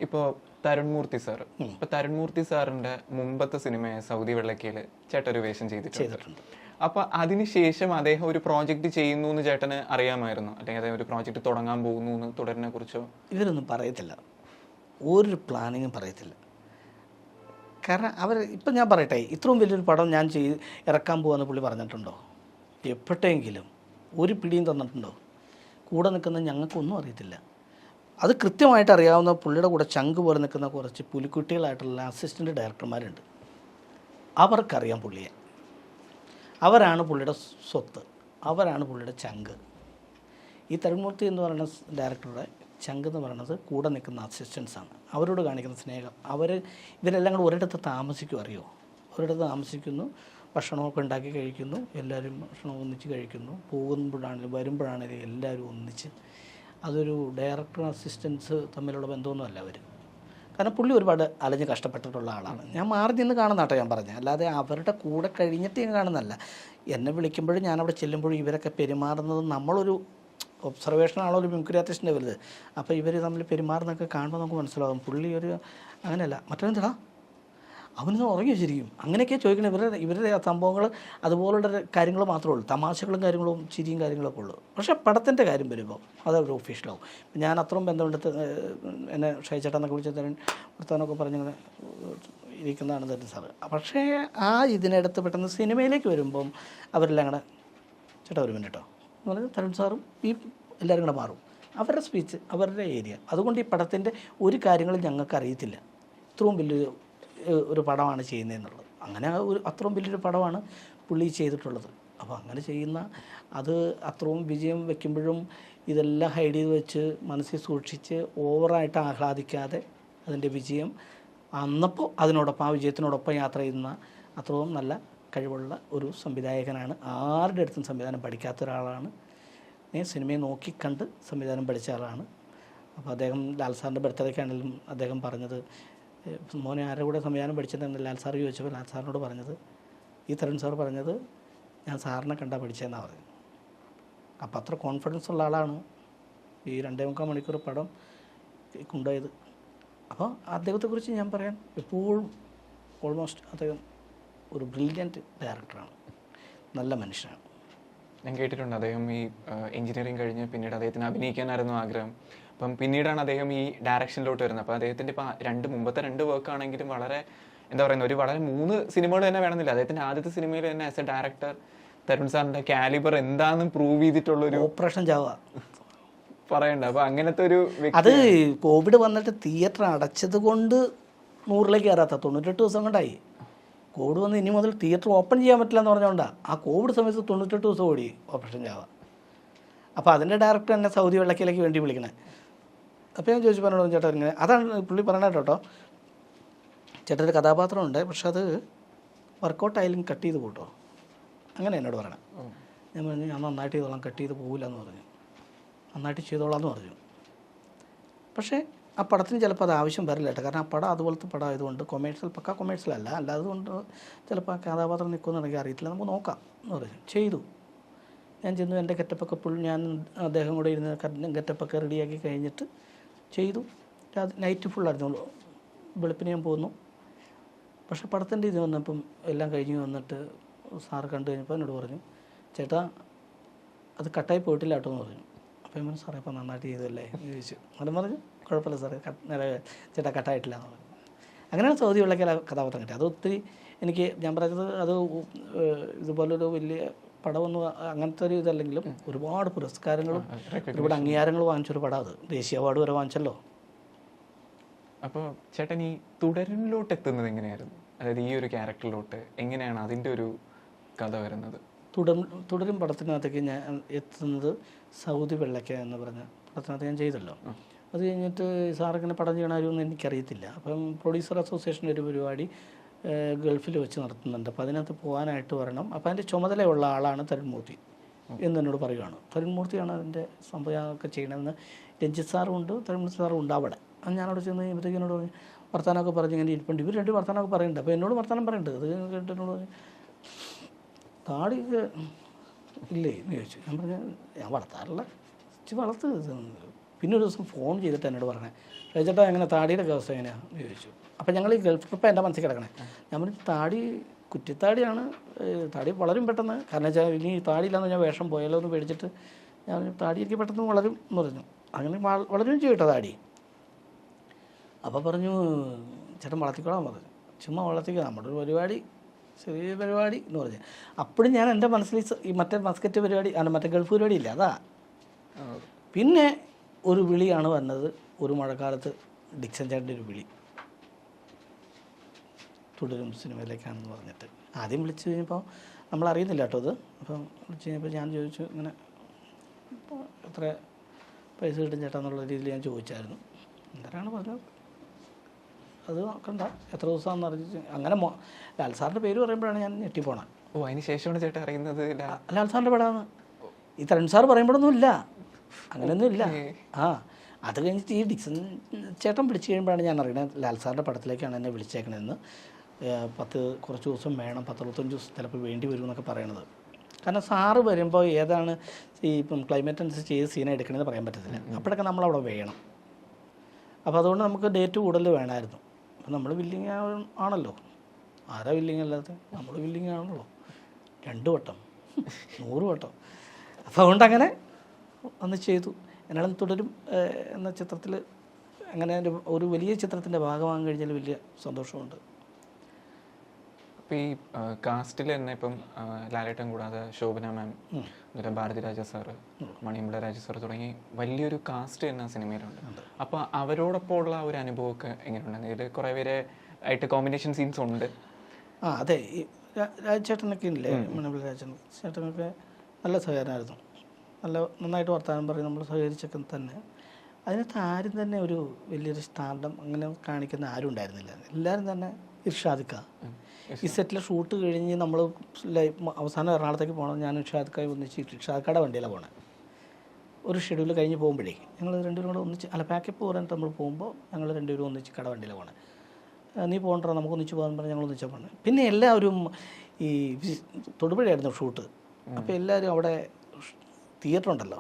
ഇപ്പോൾ തരുൺമൂർത്തി സാറ്, ഇപ്പൊ തരുൺമൂർത്തി സാറിന്റെ മുമ്പത്തെ സിനിമയായ സൗദി വെള്ളക്കയില് ചേട്ടൻ ഒരു വേഷം ചെയ്തിട്ടുണ്ട്. അപ്പൊ അതിനുശേഷം അദ്ദേഹം ഒരു പ്രോജക്റ്റ് ചെയ്യുന്നു എന്ന് ചേട്ടന് അറിയാമായിരുന്നു, അല്ലെങ്കിൽ അദ്ദേഹം ഒരു പ്രോജക്റ്റ് തുടങ്ങാൻ പോകുന്നു എന്ന് തുടരിനെ കുറിച്ചോ? ഇവരൊന്നും പറയത്തില്ല, ഒരു പ്ലാനിങ്ങും പറയത്തില്ല. കാരണം ഇപ്പം ഞാൻ പറയട്ടെ, ഇത്രയും വലിയൊരു പടം ഞാൻ ഇറക്കാൻ പോകുമെന്ന് പുള്ളി പറഞ്ഞിട്ടുണ്ടോ? എപ്പോഴെങ്കിലും ഒരു പിടിയും തന്നിട്ടുണ്ടോ? കൂടെ നിൽക്കുന്ന ഞങ്ങൾക്കൊന്നും അറിയത്തില്ല. അത് കൃത്യമായിട്ട് അറിയാവുന്ന പുള്ളിയുടെ കൂടെ ചങ്ക് പോലെ നിൽക്കുന്ന കുറച്ച് പുലിക്കുട്ടികളായിട്ടുള്ള അസിസ്റ്റൻ്റ് ഡയറക്ടർമാരുണ്ട്. അവർക്കറിയാം പുള്ളിയെ. അവരാണ് പുള്ളിയുടെ സ്വത്ത്, അവരാണ് പുള്ളിയുടെ ചങ്ക്. ഈ തരുൺമൂർത്തി എന്ന് പറയുന്ന ഡയറക്ടറുടെ ചങ്ക് എന്ന് പറയുന്നത് കൂടെ നിൽക്കുന്ന അസിസ്റ്റൻസാണ്. അവരോട് കാണിക്കുന്ന സ്നേഹം. ഇവരെല്ലാം കൂടെ ഒരിടത്ത് താമസിക്കും, അറിയോ? ഒരിടത്ത് താമസിക്കുന്നു, ഭക്ഷണമൊക്കെ ഉണ്ടാക്കി കഴിക്കുന്നു, എല്ലാവരും ഭക്ഷണം ഒന്നിച്ച് കഴിക്കുന്നു, പോകുമ്പോഴാണെങ്കിലും വരുമ്പോഴാണെങ്കിലും എല്ലാവരും ഒന്നിച്ച്. അതൊരു ഡയറക്ടർ അസിസ്റ്റൻസ് തമ്മിലുള്ള ബന്ധമൊന്നുമല്ല അവർ. കാരണം പുള്ളി ഒരുപാട് അലഞ്ഞ് കഷ്ടപ്പെട്ടിട്ടുള്ള ആളാണ്. ഞാൻ മാറി നിന്ന് കാണുന്നാട്ടോ ഞാൻ പറഞ്ഞത്, അല്ലാതെ അവരുടെ കൂടെ കഴിഞ്ഞിട്ട് ഞാൻ കാണുന്നതല്ല. എന്നെ വിളിക്കുമ്പോഴും ഞാനവിടെ ചെല്ലുമ്പോഴും ഇവരൊക്കെ പെരുമാറുന്നത് നമ്മളൊരു ഒബ്സർവേഷനാണോ ഒരു മിമിക്രി ആർട്ടിസ്റ്റിൻ്റെ വലുത്. അപ്പോൾ ഇവർ തമ്മിൽ പെരുമാറുന്നതൊക്കെ കാണുമ്പോൾ നമുക്ക് മനസ്സിലാകും പുള്ളി ഒരു അങ്ങനെയല്ല. മറ്റൊന്നെന്താ അവനൊന്ന് ഉറങ്ങി വെച്ചിരിക്കും, അങ്ങനെയൊക്കെ ചോദിക്കണം. ഇവരുടെ സംഭവങ്ങൾ അതുപോലുള്ള കാര്യങ്ങൾ മാത്രമേ ഉള്ളൂ, തമാശകളും കാര്യങ്ങളും ചിരിയും കാര്യങ്ങളൊക്കെ ഉള്ളൂ. പക്ഷേ പടത്തിൻ്റെ കാര്യം വരുമ്പോൾ അതൊരു ഒഫീഷ്യലാവും. ഞാൻ അത്രയും ബന്ധമെടുത്ത് എന്നെ ഷൈച്ചേട്ടാന്നൊക്കെ വിളിച്ച് തരാൻ വർത്താനമൊക്കെ പറഞ്ഞിങ്ങനെ ഇരിക്കുന്നതാണ് തരുൺ സാറ്. പക്ഷേ ആ ഇതിനടുത്ത് പെട്ടെന്ന് സിനിമയിലേക്ക് വരുമ്പം അവരെല്ലാം കൂടെ ചേട്ടാ ഒരു മിനിറ്റ് കേട്ടോ എന്ന് പറഞ്ഞാൽ തരുൺ സാറും ഈ എല്ലാവരും കൂടെ മാറും. അവരുടെ സ്പീച്ച്, അവരുടെ ഏരിയ. അതുകൊണ്ട് ഈ പടത്തിൻ്റെ ഒരു കാര്യങ്ങളും ഞങ്ങൾക്ക് അറിയത്തില്ല, ഇത്രയും വലിയൊരു ഒരു പടമാണ് ചെയ്യുന്നതെന്നുള്ളത്. അങ്ങനെ അത്രയും വലിയൊരു പടമാണ് പുള്ളി ചെയ്തിട്ടുള്ളത്. അപ്പോൾ അങ്ങനെ ചെയ്യുന്ന അത് അത്രയും വിജയം വയ്ക്കുമ്പോഴും ഇതെല്ലാം ഹൈഡ് ചെയ്ത് വെച്ച് മനസ്സിൽ സൂക്ഷിച്ച് ഓവറായിട്ട് ആഹ്ലാദിക്കാതെ അതിൻ്റെ വിജയം അന്നപ്പോൾ അതിനോടൊപ്പം ആ വിജയത്തിനോടൊപ്പം യാത്ര ചെയ്യുന്ന അത്രയും നല്ല കഴിവുള്ള ഒരു സംവിധായകനാണ്. ആരുടെ അടുത്തും സംവിധാനം പഠിക്കാത്ത ഒരാളാണ്. സിനിമയെ നോക്കിക്കണ്ട് സംവിധാനം പഠിച്ച ആളാണ്. അപ്പോൾ അദ്ദേഹം ലാൽ സാറിൻ്റെ ബർത്ത്ഡേക്കാണെങ്കിലും അദ്ദേഹം പറഞ്ഞത്, മോനെ ആരുടെ കൂടെ സംവിധാനം പഠിച്ചതെന്ന് ലാൽ സാർ ചോദിച്ചപ്പോൾ ലാൽ സാറിനോട് പറഞ്ഞത്, ഈ തരുൺ സാർ പറഞ്ഞത് ഞാൻ സാറിനെ കണ്ടാൽ പഠിച്ചതെന്നാണ് പറഞ്ഞത്. അപ്പോൾ അത്ര കോൺഫിഡൻസ് ഉള്ള ആളാണ് ഈ 2.25 മണിക്കൂർ പടം കൊണ്ടുപോയത്. അപ്പോൾ അദ്ദേഹത്തെക്കുറിച്ച് ഞാൻ പറയാൻ എപ്പോഴും ഓൾമോസ്റ്റ് അദ്ദേഹം ഒരു ബ്രില്യൻറ്റ് ഡയറക്ടറാണ്, നല്ല മനുഷ്യനാണ്. ഞാൻ കേട്ടിട്ടുണ്ട് അദ്ദേഹം ഈ എഞ്ചിനീയറിംഗ് കഴിഞ്ഞ് പിന്നീട് അദ്ദേഹത്തിന് അഭിനയിക്കാനായിരുന്നു ആഗ്രഹം. അപ്പം പിന്നീടാണ് അദ്ദേഹം ഈ ഡയറക്ഷനിലോട്ട് വരുന്നത്. അപ്പോൾ അദ്ദേഹത്തിൻ്റെ ഇപ്പോൾ മുമ്പത്തെ 2 വർക്ക് ആണെങ്കിലും വളരെ എന്താ പറയുന്നത്, ഒരു വളരെ 3 സിനിമകൾ തന്നെ വേണമെന്നില്ല. അദ്ദേഹത്തിൻ്റെ ആദ്യത്തെ സിനിമയിൽ തന്നെ ആസ് എ ഡയറക്ടർ തരുൺ സാറിൻ്റെ കാലിബർ എന്താണെന്ന് പ്രൂവ് ചെയ്തിട്ടുള്ളൊരു ഓപ്പറേഷൻ ജാവ പറയണ്ട. അപ്പോൾ അങ്ങനത്തെ ഒരു അത് കോവിഡ് വന്നിട്ട് തിയേറ്റർ അടച്ചത് കൊണ്ട് 100ലേക്ക് കയറാത്ത 98 ദിവസം കൊണ്ടായി. കോവിഡ് വന്ന് ഇനി മുതൽ തിയേറ്റർ ഓപ്പൺ ചെയ്യാൻ പറ്റില്ല എന്ന് പറഞ്ഞുകൊണ്ടാണ് ആ കോവിഡ് സമയത്ത് 98 ദിവസം ഓടി ഓപ്പറേഷൻ ജാവ. അപ്പോൾ അതിൻ്റെ ഡയറക്ടർ എന്നെ സൗദി വെള്ളക്കയിലേക്ക് വേണ്ടി വിളിക്കണേ. അപ്പോൾ ഞാൻ ചോദിച്ചു പറഞ്ഞോളൂ ചേട്ടാ ഇങ്ങനെ, അതാണ് പുള്ളി പറയണ കേട്ടോ, ചേട്ടൻ്റെ കഥാപാത്രമുണ്ട് പക്ഷെ അത് വർക്കൗട്ടായാലും കട്ട് ചെയ്ത് പോട്ടോ, അങ്ങനെ എന്നോട് പറയണം. ഞാൻ പറഞ്ഞു ഞാൻ നന്നായിട്ട് ചെയ്തോളാം, കട്ട് ചെയ്ത് പോകില്ല എന്ന് പറഞ്ഞു, നന്നായിട്ട് ചെയ്തോളാം എന്ന് പറഞ്ഞു. പക്ഷേ ആ പടത്തിന് ചിലപ്പോൾ അത് ആവശ്യം വരില്ല കേട്ടോ, കാരണം ആ പടം അതുപോലത്തെ പടം ആയതുകൊണ്ട് പക്ക കൊമേഴ്സ്യലല്ല, അല്ലാതെ കൊണ്ട് ചിലപ്പോൾ ആ കഥാപാത്രം നിൽക്കുമെന്നുണ്ടെങ്കിൽ അറിയത്തില്ല, നമുക്ക് നോക്കാം എന്ന് പറഞ്ഞു. ചെയ്തു. ഞാൻ ചെന്നു, എൻ്റെ ഗെറ്റപ്പൊക്കെ ഞാൻ അദ്ദേഹം കൂടെ ഇരുന്ന് ഗെറ്റപ്പൊക്കെ റെഡിയാക്കി കഴിഞ്ഞിട്ട് ചെയ്തു. നൈറ്റ് ഫുള്ളായിരുന്നു, വെളുപ്പിന് ഞാൻ പോന്നു. പക്ഷേ പടത്തിൻ്റെ ഇത് വന്നപ്പം എല്ലാം കഴിഞ്ഞ് വന്നിട്ട് സാറ് കണ്ടു കഴിഞ്ഞപ്പോൾ എന്നോട് പറഞ്ഞു, ചേട്ടാ അത് കട്ടായി പോയിട്ടില്ല കേട്ടോ എന്ന് പറഞ്ഞു. അപ്പോൾ ഞാൻ പറഞ്ഞു സാറേ അപ്പോൾ നന്നായിട്ട് ചെയ്തല്ലേ എന്ന് ചോദിച്ചു. അതും പറഞ്ഞു കുഴപ്പമില്ല സാറേ, ചേട്ടാ കട്ടായിട്ടില്ല എന്ന് പറഞ്ഞു. അങ്ങനെയാണ് സൗദി വെള്ളക്കൽ കഥാപാത്രം കിട്ടിയത്. അത് ഒത്തിരി എനിക്ക് ഞാൻ പറഞ്ഞത് അത് ഇതുപോലൊരു വലിയ പടമൊന്നും അങ്ങനത്തെ ഒരു ഇതല്ലെങ്കിലും ഒരുപാട് പുരസ്കാരങ്ങളും ഒരുപാട് അംഗീകാരങ്ങളും വാങ്ങിച്ചൊരു പടം, അത് ദേശീയ അവാർഡ് വരെ വാങ്ങിച്ചല്ലോ. അപ്പോൾ ചേട്ടൻ ഈ തുടരിലോട്ട് എത്തുന്നത് എങ്ങനെയായിരുന്നു? അതായത് ഈ ഒരു ക്യാരക്ടറിലോട്ട് എങ്ങനെയാണ് അതിൻ്റെ ഒരു കഥ വരുന്നത്? തുടരും പടത്തിനകത്തേക്ക് ഞാൻ എത്തുന്നത് സൗദി വെള്ളക്ക എന്ന് പറഞ്ഞ പടത്തിനകത്ത് ഞാൻ ചെയ്തല്ലോ. അത് കഴിഞ്ഞിട്ട് സാറിങ്ങനെ പടം ചെയ്യണ കാര്യമൊന്നും എനിക്കറിയത്തില്ല. അപ്പം പ്രൊഡ്യൂസർ അസോസിയേഷൻ്റെ ഒരു പരിപാടി ഗൾഫിൽ വെച്ച് നടത്തുന്നുണ്ട്, അപ്പോൾ അതിനകത്ത് പോകാനായിട്ട് വരണം. അപ്പോൾ അതിൻ്റെ ചുമതലയുള്ള ആളാണ് തരുൺമൂർത്തി എന്ന് എന്നോട് പറയുകയാണ്. തരുൺമൂർത്തിയാണ് അതിൻ്റെ സംഭവമൊക്കെ ചെയ്യണമെന്ന്. രഞ്ജിത്ത് സാറും ഉണ്ട്, തരുൺമൂർത്തി സാറും ഉണ്ട് അവിടെ. ഞാനവിടെ ചെന്ന് കഴിയുമ്പോഴത്തേക്ക് എന്നോട് പറഞ്ഞു വർത്താനമൊക്കെ പറഞ്ഞ് ഇങ്ങനെ ഇരിപ്പുണ്ട്. ഇവർ 2 വർത്താനമൊക്കെ പറയുന്നുണ്ട്. അപ്പോൾ എന്നോട് വർത്താനം പറയുന്നുണ്ട്. അത് കേട്ട് എന്നോട് പറഞ്ഞു താടി ഇല്ലേ എന്ന് ചോദിച്ചു. ഞാൻ പറഞ്ഞു ഞാൻ വളർത്താറില്ല, വളർത്ത്. പിന്നെ ഒരു ദിവസം ഫോൺ ചെയ്തിട്ട് എന്നോട് പറഞ്ഞേ, ചേട്ടാ എങ്ങനെ താടിയുടെ അവസ്ഥ എങ്ങനെയാണെന്ന് ചോദിച്ചു. അപ്പോൾ ഞങ്ങൾ ഈ ഗൾഫ് ട്രിപ്പ് എൻ്റെ മനസ്സിൽ കിടക്കണേ. ഞാൻ പറഞ്ഞു താടി കുറ്റിത്താടിയാണ്, താടി വളരും പെട്ടെന്ന്, കാരണം വെച്ചാൽ ഇനി താടിയില്ലാന്ന് ഞാൻ വേഷം പോയാലോ എന്ന് പേടിച്ചിട്ട് ഞാൻ താടി എനിക്ക് പെട്ടെന്ന് വളരും എന്ന് പറഞ്ഞു. അങ്ങനെ വളരും ചെയ്യട്ടോ താടി. അപ്പോൾ പറഞ്ഞു ചേട്ടൻ വളർത്തിക്കോളാൻ പറഞ്ഞു. ചുമ്മാ വളർത്തിക്കുക, നമ്മുടെ ഒരു പരിപാടി, ചെറിയ പരിപാടി എന്ന് പറഞ്ഞു. അപ്പോഴും ഞാൻ എൻ്റെ മനസ്സിൽ ഈ മറ്റേ മസ്കറ്റ് പരിപാടി മറ്റേ ഗൾഫ് പരിപാടി ഇല്ല അതാ. പിന്നെ ഒരു വിളിയാണ് വന്നത്, ഒരു മഴക്കാലത്ത് ഡിക്സൺ ചേട്ടൻ്റെ ഒരു വിളി, തുടരും സിനിമയിലേക്കാണെന്ന് പറഞ്ഞിട്ട്. ആദ്യം വിളിച്ചു കഴിഞ്ഞപ്പോൾ നമ്മളറിയുന്നില്ല കേട്ടോ അത്. അപ്പം വിളിച്ചു കഴിഞ്ഞപ്പോൾ ഞാൻ ചോദിച്ചു ഇങ്ങനെ ഇപ്പോൾ എത്ര പൈസ കിട്ടും ചേട്ടാ എന്നുള്ള രീതിയിൽ ഞാൻ ചോദിച്ചായിരുന്നു. എന്തിനാണ് പറഞ്ഞത് അത് നോക്കണ്ട, എത്ര ദിവസമാണെന്ന് അറിയിച്ചു. അങ്ങനെ ലാൽ സാറിൻ്റെ പേര് പറയുമ്പോഴാണ് ഞാൻ ഞെട്ടിപ്പോണത്. ഓ അതിന് ശേഷമാണ് ചേട്ടൻ അറിയുന്നത് ലാൽ സാറിൻ്റെ പടമാണ്. ഈ തരുൺ സാർ പറയുമ്പോഴൊന്നും ഇല്ല, അങ്ങനെയൊന്നും ഇല്ല. അത് കഴിഞ്ഞിട്ട് ഈ ഡിക്സൺ ചേട്ടൻ വിളിച്ചു കഴിയുമ്പോഴാണ് ഞാൻ അറിയണത് ലാൽ സാറിൻ്റെ പടത്തിലേക്കാണ് എന്നെ വിളിച്ചേക്കണതെന്ന്. കുറച്ച് ദിവസം വേണം, 10-25 ദിവസം ചിലപ്പോൾ വേണ്ടി വരും എന്നൊക്കെ പറയണത്. കാരണം സാറ് വരുമ്പോൾ ഏതാണ് ഈ ഇപ്പം ക്ലൈമറ്റ് അനുസരിച്ച് ഏത് സീനാണ് എടുക്കണമെന്ന് പറയാൻ പറ്റത്തില്ല. അപ്പോഴൊക്കെ നമ്മളവിടെ വേണം. അപ്പോൾ അതുകൊണ്ട് നമുക്ക് ഡേറ്റ് കൂടുതൽ വേണമായിരുന്നു. അപ്പം നമ്മൾ വില്ലിങ് ആണല്ലോ, ആരാ വില്ലിങ് അല്ലാതെ നമ്മൾ വില്ലിങ് ആണല്ലോ, 2 വട്ടം 100 വട്ടം. അപ്പോൾ അതുകൊണ്ട് അങ്ങനെ ഒന്ന് ചെയ്തു. എന്നാലും തുടരും എന്ന ചിത്രത്തിൽ അങ്ങനെ ഒരു വലിയ ചിത്രത്തിൻ്റെ ഭാഗമാകാൻ കഴിഞ്ഞാൽ വലിയ സന്തോഷമുണ്ട്. അപ്പോൾ ഈ കാസ്റ്റിൽ തന്നെ ഇപ്പം ലാലേട്ടൻ കൂടാതെ ശോഭന മാം, അതുപോലെ ഭാരതിരാജ സാറ്, മണിയമ്പള രാജ സാർ തുടങ്ങി വലിയൊരു കാസ്റ്റ് തന്നെ സിനിമയിലുണ്ട്. അപ്പോൾ അവരോടൊപ്പം ഉള്ള ഒരു അനുഭവമൊക്കെ എങ്ങനെയുണ്ട്? ഇതിൽ കുറേ പേരെ ആയിട്ട് കോമ്പിനേഷൻ സീൻസ് ഉണ്ട്. അതെ, ഈ രാജേട്ടനൊക്കെ ഇല്ലേ, മണിയമ്പള ചേട്ടനൊക്കെ നല്ല സഹകരണമായിരുന്നു. നന്നായിട്ട് വർത്തമാനം പറയും, നമ്മൾ സഹകരിച്ചൊക്കെ തന്നെ. അതിനകത്ത് ആരും തന്നെ ഒരു വലിയൊരു സ്റ്റാൻഡം അങ്ങനെ കാണിക്കുന്ന ആരും ഉണ്ടായിരുന്നില്ല. എല്ലാവരും തന്നെ ഇർഷാദിക്ക. ഈ സെറ്റിലെ ഷൂട്ട് കഴിഞ്ഞ് നമ്മൾ അവസാനം എറണാകുളത്തേക്ക് പോകണം, ഞാൻ ഇർഷാദിക്കായി ഒന്നിച്ച് ഇർഷാദിക്കയുടെ വണ്ടിയിലാണ് പോകണേ. ഒരു ഷെഡ്യൂൾ കഴിഞ്ഞ് പോകുമ്പോഴേ ഞങ്ങൾ 2 പേരും കൂടെ ഒന്നിച്ച് പാക്കപ്പ് പറഞ്ഞിട്ട് നമ്മൾ പോകുമ്പോൾ ഞങ്ങൾ 2 പേരും ഒന്നിച്ച് കട വണ്ടിയിലാണ് പോകണേ. നീ പോകണ്ടോ നമുക്ക് ഒന്നിച്ച് പോകാൻ പറഞ്ഞാൽ ഞങ്ങൾ ഒന്നിച്ചാൽ പോകണേ. പിന്നെ എല്ലാവരും ഈ തൊടുപുഴയായിരുന്നു ഷൂട്ട്. അപ്പോൾ എല്ലാവരും അവിടെ തിയേറ്റർ ഉണ്ടല്ലോ,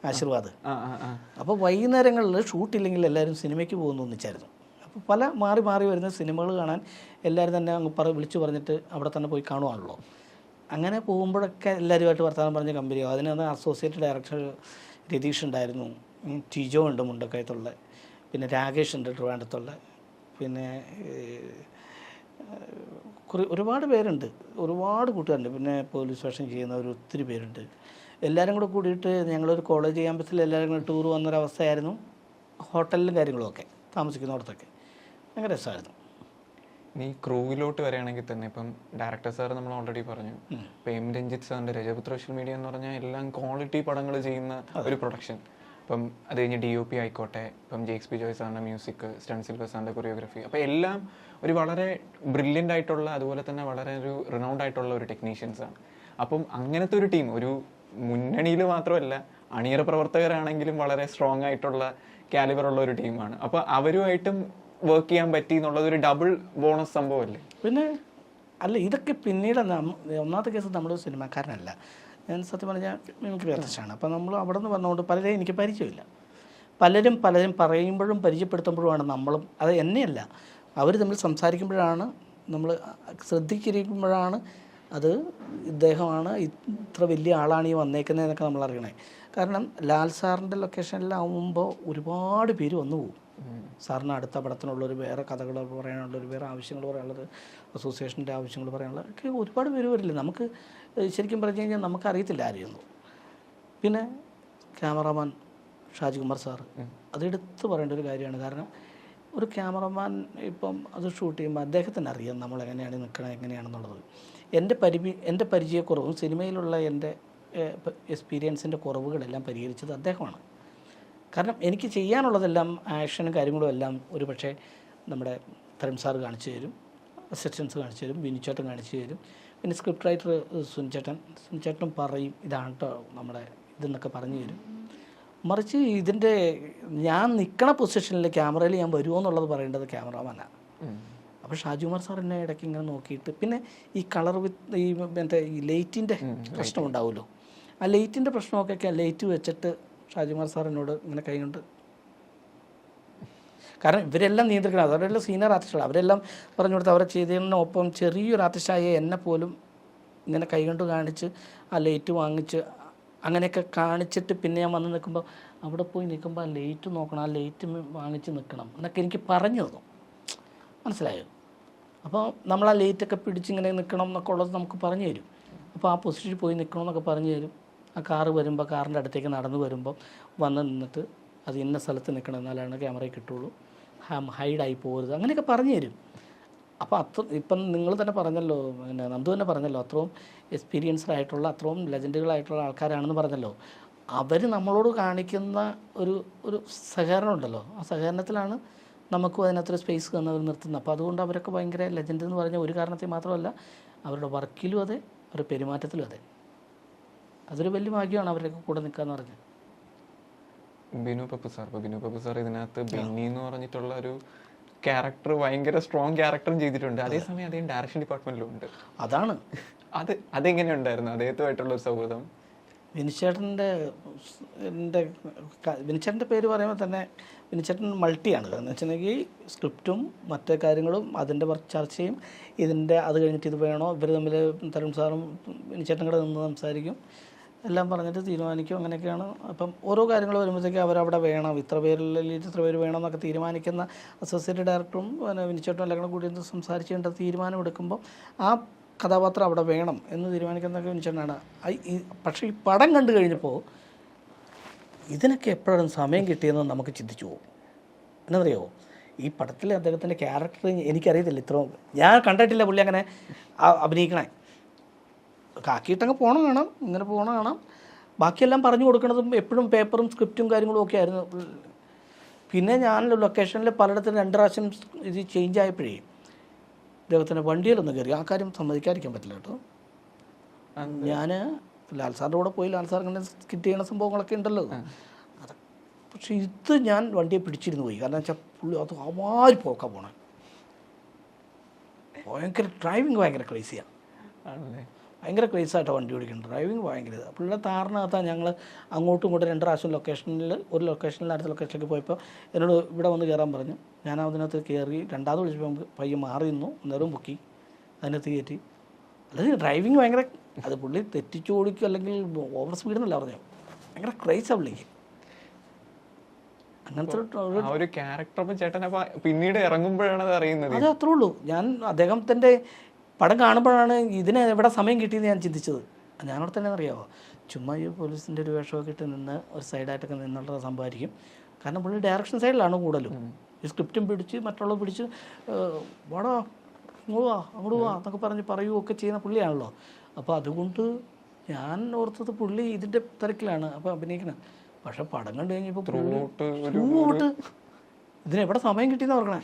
ആശീർവാദ്. അപ്പോൾ വൈകുന്നേരങ്ങളിൽ ഷൂട്ടില്ലെങ്കിൽ എല്ലാവരും സിനിമയ്ക്ക് പോകുന്ന ഒന്നിച്ചായിരുന്നു. അപ്പോൾ പല മാറി മാറി വരുന്ന സിനിമകൾ കാണാൻ എല്ലാവരും തന്നെ അങ്ങ് വിളിച്ചു പറഞ്ഞിട്ട് അവിടെ തന്നെ പോയി കാണുവാണല്ലോ. അങ്ങനെ പോകുമ്പോഴൊക്കെ എല്ലാവരുമായിട്ട് വർത്തമാനം പറഞ്ഞ കമ്പനിയോ. അതിനകത്ത് അസോസിയേറ്റ് ഡയറക്ടർ രതീഷ് ഉണ്ടായിരുന്നു, ടിജോ ഉണ്ട് മുണ്ടക്കയത്തുള്ള, പിന്നെ രാകേഷ് ഉണ്ട് ട്രിവാൻഡ്രത്തുള്ള, പിന്നെ ഒരുപാട് പേരുണ്ട്, ഒരുപാട് കൂട്ടുകാരുണ്ട്. പിന്നെ പോലീസ് വേഷം ചെയ്യുന്നവർ ഒത്തിരി പേരുണ്ട്. എല്ലാവരും കൂടെ കൂടിയിട്ട് ഞങ്ങളൊരു കോളേജ് ക്യാമ്പസിൽ എല്ലാവരും കൂടെ ടൂർ വന്നൊരവസ്ഥയായിരുന്നു. ഹോട്ടലിലും കാര്യങ്ങളുമൊക്കെ താമസിക്കുന്നിടത്തൊക്കെ ഭയങ്കര രസമായിരുന്നു. ഈ ക്രൂവിലോട്ട് വരികയാണെങ്കിൽ തന്നെ ഇപ്പം ഡയറക്ടർ സാർ നമ്മൾ ഓൾറെഡി പറഞ്ഞു, ഇപ്പം എം രഞ്ജിത്ത് സാറിൻ്റെ രജപുത്ര സോഷ്യൽ മീഡിയ എന്ന് പറഞ്ഞാൽ എല്ലാം ക്വാളിറ്റി പടങ്ങൾ ചെയ്യുന്ന ഒരു പ്രൊഡക്ഷൻ. ഇപ്പം അത് കഴിഞ്ഞ് DOP ആയിക്കോട്ടെ, ഇപ്പം ജെയ്ക്സ് പി ജോയ് സാറിൻ്റെ മ്യൂസിക്, സ്റ്റൺ സിൽവർ സാറിൻ്റെ കൊറിയോഗ്രഫി, അപ്പോൾ എല്ലാം ഒരു വളരെ ബ്രില്യൻ്റ് ആയിട്ടുള്ള, അതുപോലെ തന്നെ വളരെ ഒരു റിനൗണ്ട് ആയിട്ടുള്ള ഒരു ടെക്നീഷ്യൻസാണ്. അപ്പം അങ്ങനത്തെ ഒരു ടീം, ഒരു മുന്നണിയിൽ മാത്രമല്ല അണിയറ പ്രവർത്തകരാണെങ്കിലും വളരെ സ്ട്രോങ് ആയിട്ടുള്ള കാലിബറുള്ള ഒരു ടീമാണ്. അപ്പോൾ അവരുമായിട്ടും വർക്ക് ചെയ്യാൻ പറ്റി എന്നുള്ളത് ഒരു ഡബിൾ ബോണസ് സംഭവമല്ലേ? പിന്നെ അല്ല, ഇതൊക്കെ പിന്നീട് ഒന്നാമത്തെ കേസ് നമ്മളൊരു സിനിമാക്കാരനല്ല. ഞാൻ സത്യം പറഞ്ഞാൽ മിമിക്രി ആർട്ടിസ്റ്റാണ്. അപ്പോൾ നമ്മൾ അവിടെ നിന്ന് വന്നുകൊണ്ട് പലരെയും എനിക്ക് പരിചയമില്ല. പലരും പറയുമ്പോഴും പരിചയപ്പെടുത്തുമ്പോഴുമാണ് നമ്മളും, അത് എന്നെയല്ല, അവർ തമ്മിൽ സംസാരിക്കുമ്പോഴാണ്, നമ്മൾ ശ്രദ്ധിച്ചിരിക്കുമ്പോഴാണ് അത് ഇദ്ദേഹമാണ്, ഇത്ര വലിയ ആളാണ് ഈ വന്നേക്കുന്നതെന്നൊക്കെ നമ്മൾ അറിയണേ. കാരണം ലാൽ സാറിൻ്റെ ലൊക്കേഷനിലാവുമ്പോൾ ഒരുപാട് പേര് വന്നു പോകും. സാറിന് അടുത്ത പടത്തിനുള്ളൊരു വേറെ കഥകൾ പറയാനുള്ളൊരു വേറെ ആവശ്യങ്ങൾ പറയാനുള്ളത്, അസോസിയേഷൻ്റെ ആവശ്യങ്ങൾ പറയാനുള്ളത് ഒക്കെ ഒരുപാട് പേര് വരില്ലേ. നമുക്ക് ശരിക്കും പറഞ്ഞു കഴിഞ്ഞാൽ നമുക്കറിയത്തില്ല ആരെയൊന്നും. പിന്നെ ക്യാമറാമാൻ ഷാജികുമാർ സാറ്, അതെടുത്ത് പറയേണ്ട ഒരു കാര്യമാണ്. കാരണം ഒരു ക്യാമറമാൻ ഇപ്പം അത് ഷൂട്ട് ചെയ്യുമ്പോൾ അദ്ദേഹത്തിന് അറിയാം നമ്മളെങ്ങനെയാണ് നിൽക്കണം, എങ്ങനെയാണെന്നുള്ളത്. എൻ്റെ പരിചയക്കുറവും സിനിമയിലുള്ള എൻ്റെ എക്സ്പീരിയൻസിൻ്റെ കുറവുകളെല്ലാം പരിഹരിച്ചത് അദ്ദേഹമാണ്. കാരണം എനിക്ക് ചെയ്യാനുള്ളതെല്ലാം ആക്ഷനും കാര്യങ്ങളും എല്ലാം ഒരു പക്ഷേ നമ്മുടെ തരുൺ സാർ കാണിച്ചു തരും, അസിസ്റ്റൻസ് കാണിച്ചു തരും, വിനിച്ചേട്ടൻ കാണിച്ചു തരും, പിന്നെ സ്ക്രിപ്റ്റ് റൈറ്റർ സുനിച്ചേട്ടനും പറയും ഇതാണ് കേട്ടോ നമ്മുടെ ഇതെന്നൊക്കെ പറഞ്ഞു തരും. മറിച്ച് ഇതിൻ്റെ ഞാൻ നിൽക്കണ പൊസിഷനിൽ ക്യാമറയിൽ ഞാൻ വരുമോ എന്നുള്ളത് പറയേണ്ടത് ക്യാമറമാനാണ്. അപ്പോൾ ഷാജികുമാർ സാർ എന്നെ ഇടയ്ക്ക് ഇങ്ങനെ നോക്കിയിട്ട്, പിന്നെ ഈ കളർ വിത്ത് ഈ ലൈറ്റിൻ്റെ പ്രശ്നം ഉണ്ടാവുമല്ലോ, ആ ലൈറ്റിൻ്റെ പ്രശ്നമൊക്കെ ലൈറ്റ് വെച്ചിട്ട് ഷാജികുമാർ സാർ എന്നോട് ഇങ്ങനെ കൈ കൊണ്ട്, കാരണം ഇവരെല്ലാം നിയന്ത്രിക്കണം, അവരെല്ലാം സീനിയർ ആർട്ടിസ്റ്റുകൾ, അവരെല്ലാം പറഞ്ഞു കൊടുത്ത് അവരെ ചെയ്തതിനൊപ്പം ചെറിയൊരു ആർട്ടിസ്റ്റായ എന്നെ പോലും ഇങ്ങനെ കൈ കൊണ്ട് കാണിച്ച് ആ ലൈറ്റ് വാങ്ങിച്ച് അങ്ങനെയൊക്കെ കാണിച്ചിട്ട് പിന്നെ ഞാൻ വന്ന് നിൽക്കുമ്പോൾ അവിടെ പോയി നിൽക്കുമ്പോൾ ആ ലൈറ്റ് നോക്കണം, ആ ലൈറ്റ് വാങ്ങിച്ച് നിൽക്കണം എന്നൊക്കെ എനിക്ക് പറഞ്ഞു തന്നു. മനസ്സിലായോ? അപ്പോൾ നമ്മൾ ആ ലൈറ്റൊക്കെ പിടിച്ചിങ്ങനെ നിൽക്കണം എന്നൊക്കെ ഉള്ളത് നമുക്ക് പറഞ്ഞു തരും. അപ്പോൾ ആ പൊസിഷനിൽ പോയി നിൽക്കണം എന്നൊക്കെ പറഞ്ഞു തരും. ആ കാറ് വരുമ്പോൾ കാറിൻ്റെ അടുത്തേക്ക് നടന്നു വരുമ്പോൾ വന്ന് നിന്നിട്ട് അത് ഇന്ന സ്ഥലത്ത് നിൽക്കണം, എന്നാലാണ് ക്യാമറയിൽ കിട്ടുള്ളൂ, ഹൈഡായി പോകരുത്, അങ്ങനെയൊക്കെ പറഞ്ഞു തരും. അപ്പോൾ ഇപ്പം നിങ്ങൾ തന്നെ പറഞ്ഞല്ലോ, പിന്നെ നന്ദു തന്നെ പറഞ്ഞല്ലോ, അത്രയും എക്സ്പീരിയൻസ്ഡ് ആയിട്ടുള്ള അത്രയും ലെജൻഡുകളായിട്ടുള്ള ആൾക്കാരാണെന്ന് പറഞ്ഞല്ലോ. അവർ നമ്മളോട് കാണിക്കുന്ന ഒരു സഹകരണം ഉണ്ടല്ലോ, ആ സഹകരണത്തിലാണ് നമുക്കും അതിനകത്തൊരു സ്പേസ് തന്നവർ നിർത്തുന്നത്. അപ്പോൾ അതുകൊണ്ട് അവരൊക്കെ ഭയങ്കര ലെജൻഡ് എന്ന് പറഞ്ഞാൽ ഒരു കാരണത്തിൽ മാത്രമല്ല, അവരുടെ വർക്കിലും അതെ, അവരുടെ പെരുമാറ്റത്തിലും അതെ. അതൊരു വലിയ ഭാഗ്യമാണ് അവരൊക്കെ കൂടെ നിൽക്കാന്ന് പറഞ്ഞത്. ബിനു പപ്പു സാർ ഇതിനകത്ത് ബെന്നി എന്ന് പറഞ്ഞിട്ടുള്ള ഒരു ക്യാരക്ടർ ഭയങ്കര സ്ട്രോങ് ക്യാരക്ടറും ചെയ്തിട്ടുണ്ട്. അതേസമയം അദ്ദേഹം ഡയറക്ഷൻ ഡിപ്പാർട്ട്മെന്റിലും ഉണ്ട്. അതാണ് അതെങ്ങനെയുണ്ടായിരുന്നു അദ്ദേഹത്തുമായിട്ടുള്ള ഒരു സൗഹൃദം? വിനിച്ചേട്ടൻ്റെ പേര് പറയുമ്പോൾ തന്നെ വിനിച്ചേട്ടൻ മൾട്ടിയാണ്. എന്ന് വെച്ചിട്ടുണ്ടെങ്കിൽ സ്ക്രിപ്റ്റും മറ്റു കാര്യങ്ങളും അതിൻ്റെ വർക്ക് ചർച്ചയും ഇതിൻ്റെ അത് കഴിഞ്ഞിട്ട് ഇത് വേണോ, ഇവർ തമ്മിൽ തരുൺ സാറും വിനിച്ചേട്ടൻ കൂടെ നിന്ന് സംസാരിക്കും, എല്ലാം പറഞ്ഞിട്ട് തീരുമാനിക്കും. അങ്ങനെയൊക്കെയാണ്. അപ്പം ഓരോ കാര്യങ്ങൾ വരുമ്പോഴത്തേക്കും അവരവിടെ വേണം, ഇത്ര പേര് വേണം എന്നൊക്കെ തീരുമാനിക്കുന്ന അസോസിയേറ്റ് ഡയറക്ടറും പിന്നെ വിനിച്ചേട്ടനും എല്ലാം കൂടെ കൂടി സംസാരിച്ചേണ്ട തീരുമാനം എടുക്കുമ്പോൾ ആ കഥാപാത്രം അവിടെ വേണം എന്ന് തീരുമാനിക്കുന്നതൊക്കെ വിനിച്ചേട്ടനാണ്. പക്ഷേ ഈ പടം കണ്ടു കഴിഞ്ഞപ്പോൾ ഇതിനൊക്കെ എപ്പോഴാണ് സമയം കിട്ടിയെന്ന് നമുക്ക് ചിന്തിച്ചു പോകും. എന്നറിയോ, ഈ പടത്തിൽ അദ്ദേഹത്തിൻ്റെ ക്യാരക്ടർ എനിക്കറിയത്തില്ല, ഇത്രയും ഞാൻ കണ്ടിട്ടില്ല പുള്ളി അങ്ങനെ അഭിനയിക്കണേ. കാക്കിയിട്ടങ്ങ് പോകണം കാണാം, ഇങ്ങനെ പോകണം കാണാം. ബാക്കിയെല്ലാം പറഞ്ഞു കൊടുക്കണതും എപ്പോഴും പേപ്പറും സ്ക്രിപ്റ്റും കാര്യങ്ങളും ഒക്കെ ആയിരുന്നു. പിന്നെ ഞാൻ ലൊക്കേഷനിൽ പലയിടത്തും 2 പ്രാവശ്യം ഇത് ചേഞ്ച് ആയപ്പോഴേ അദ്ദേഹത്തിൻ്റെ വണ്ടിയിലൊന്നും കയറി. ആ കാര്യം സമ്മതിക്കാതിരിക്കാൻ പറ്റില്ല കേട്ടോ. ഞാൻ ലാൽ സാറിൻ്റെ കൂടെ പോയി, ലാൽ സാർ ഇങ്ങനെ സ്കിറ്റ് ചെയ്യുന്ന സംഭവങ്ങളൊക്കെ ഉണ്ടല്ലോ, അത് പക്ഷേ ഇത് ഞാൻ വണ്ടിയെ പിടിച്ചിരുന്ന് പോയി. കാരണം വെച്ചാൽ പുള്ളി അത് ആവാരി പോക്കാൻ പോണേ, ഭയങ്കര ഡ്രൈവിങ് ഭയങ്കര ക്രേസിയാണ്, ഭയങ്കര ക്രേസായിട്ടാണ് വണ്ടി ഓടിക്കുന്നത്. ഡ്രൈവിങ് ഭയങ്കര ഇതാണ്. പുള്ളിയുടെ താറിനകത്താണ് ഞങ്ങൾ അങ്ങോട്ടും ഇങ്ങോട്ടും 2 പ്രാവശ്യം ഒരു ലൊക്കേഷനിൽ അടുത്ത ലൊക്കേഷനിലേക്ക് പോയപ്പോൾ എന്നോട് ഇവിടെ വന്ന് കയറാൻ പറഞ്ഞു. ഞാൻ അതിനകത്ത് കയറി, രണ്ടാമത് വിളിച്ചപ്പോൾ പയ്യെ മാറി നിന്നു, നേരം പൊക്കി അതിനകത്ത് കയറ്റി. അല്ലെങ്കിൽ ഡ്രൈവിങ് ഭയങ്കര, അത് പുള്ളി തെറ്റിച്ചു ഓടിക്കും അല്ലെങ്കിൽ ഓവർ സ്പീഡ് എന്നല്ല പറഞ്ഞു, ഭയങ്കര ക്രേസാണ് പുള്ളിക്ക്. അങ്ങനത്തെ ആ ഒരു ക്യാരക്ടർ അപ്പം ചേട്ടൻ അപ്പം പിന്നീട് ഇറങ്ങുമ്പോഴാണ് അത് അറിയുന്നത്. അത് അത്രേ ഉള്ളൂ. ഞാൻ അദ്ദേഹത്തിൻ്റെ പടം കാണുമ്പോഴാണ് ഇതിന് എവിടെ സമയം കിട്ടിയെന്ന് ഞാൻ ചിന്തിച്ചത്. ഞാനവിടെ തന്നെ അറിയാമോ, ചുമ്മാ ഈ പോലീസിൻ്റെ ഒരു വേഷമൊക്കെ ഇട്ട് നിന്ന് ഒരു സൈഡായിട്ടൊക്കെ നിന്നുള്ള സംഭവമായിരിക്കും. കാരണം പുള്ളി ഡയറക്ഷൻ സൈഡിലാണ് കൂടുതലും. ഈ സ്ക്രിപ്റ്റും പിടിച്ച് മറ്റുള്ളത് പിടിച്ച് വാടാ അങ്ങോട്ട് വാ എന്നൊക്കെ പറഞ്ഞ് പറയുകയൊക്കെ ചെയ്യുന്ന പുള്ളിയാണല്ലോ. അപ്പോൾ അതുകൊണ്ട് ഞാൻ ഓർത്തത് പുള്ളി ഇതിൻ്റെ തിരക്കിലാണ് അപ്പോൾ അഭിനയിക്കണം. പക്ഷെ പടം കണ്ടു കഴിഞ്ഞപ്പോൾ ത്രൂഔട്ട് ഇതിനെവിടെ സമയം കിട്ടിയെന്ന് ഓർക്കണേ.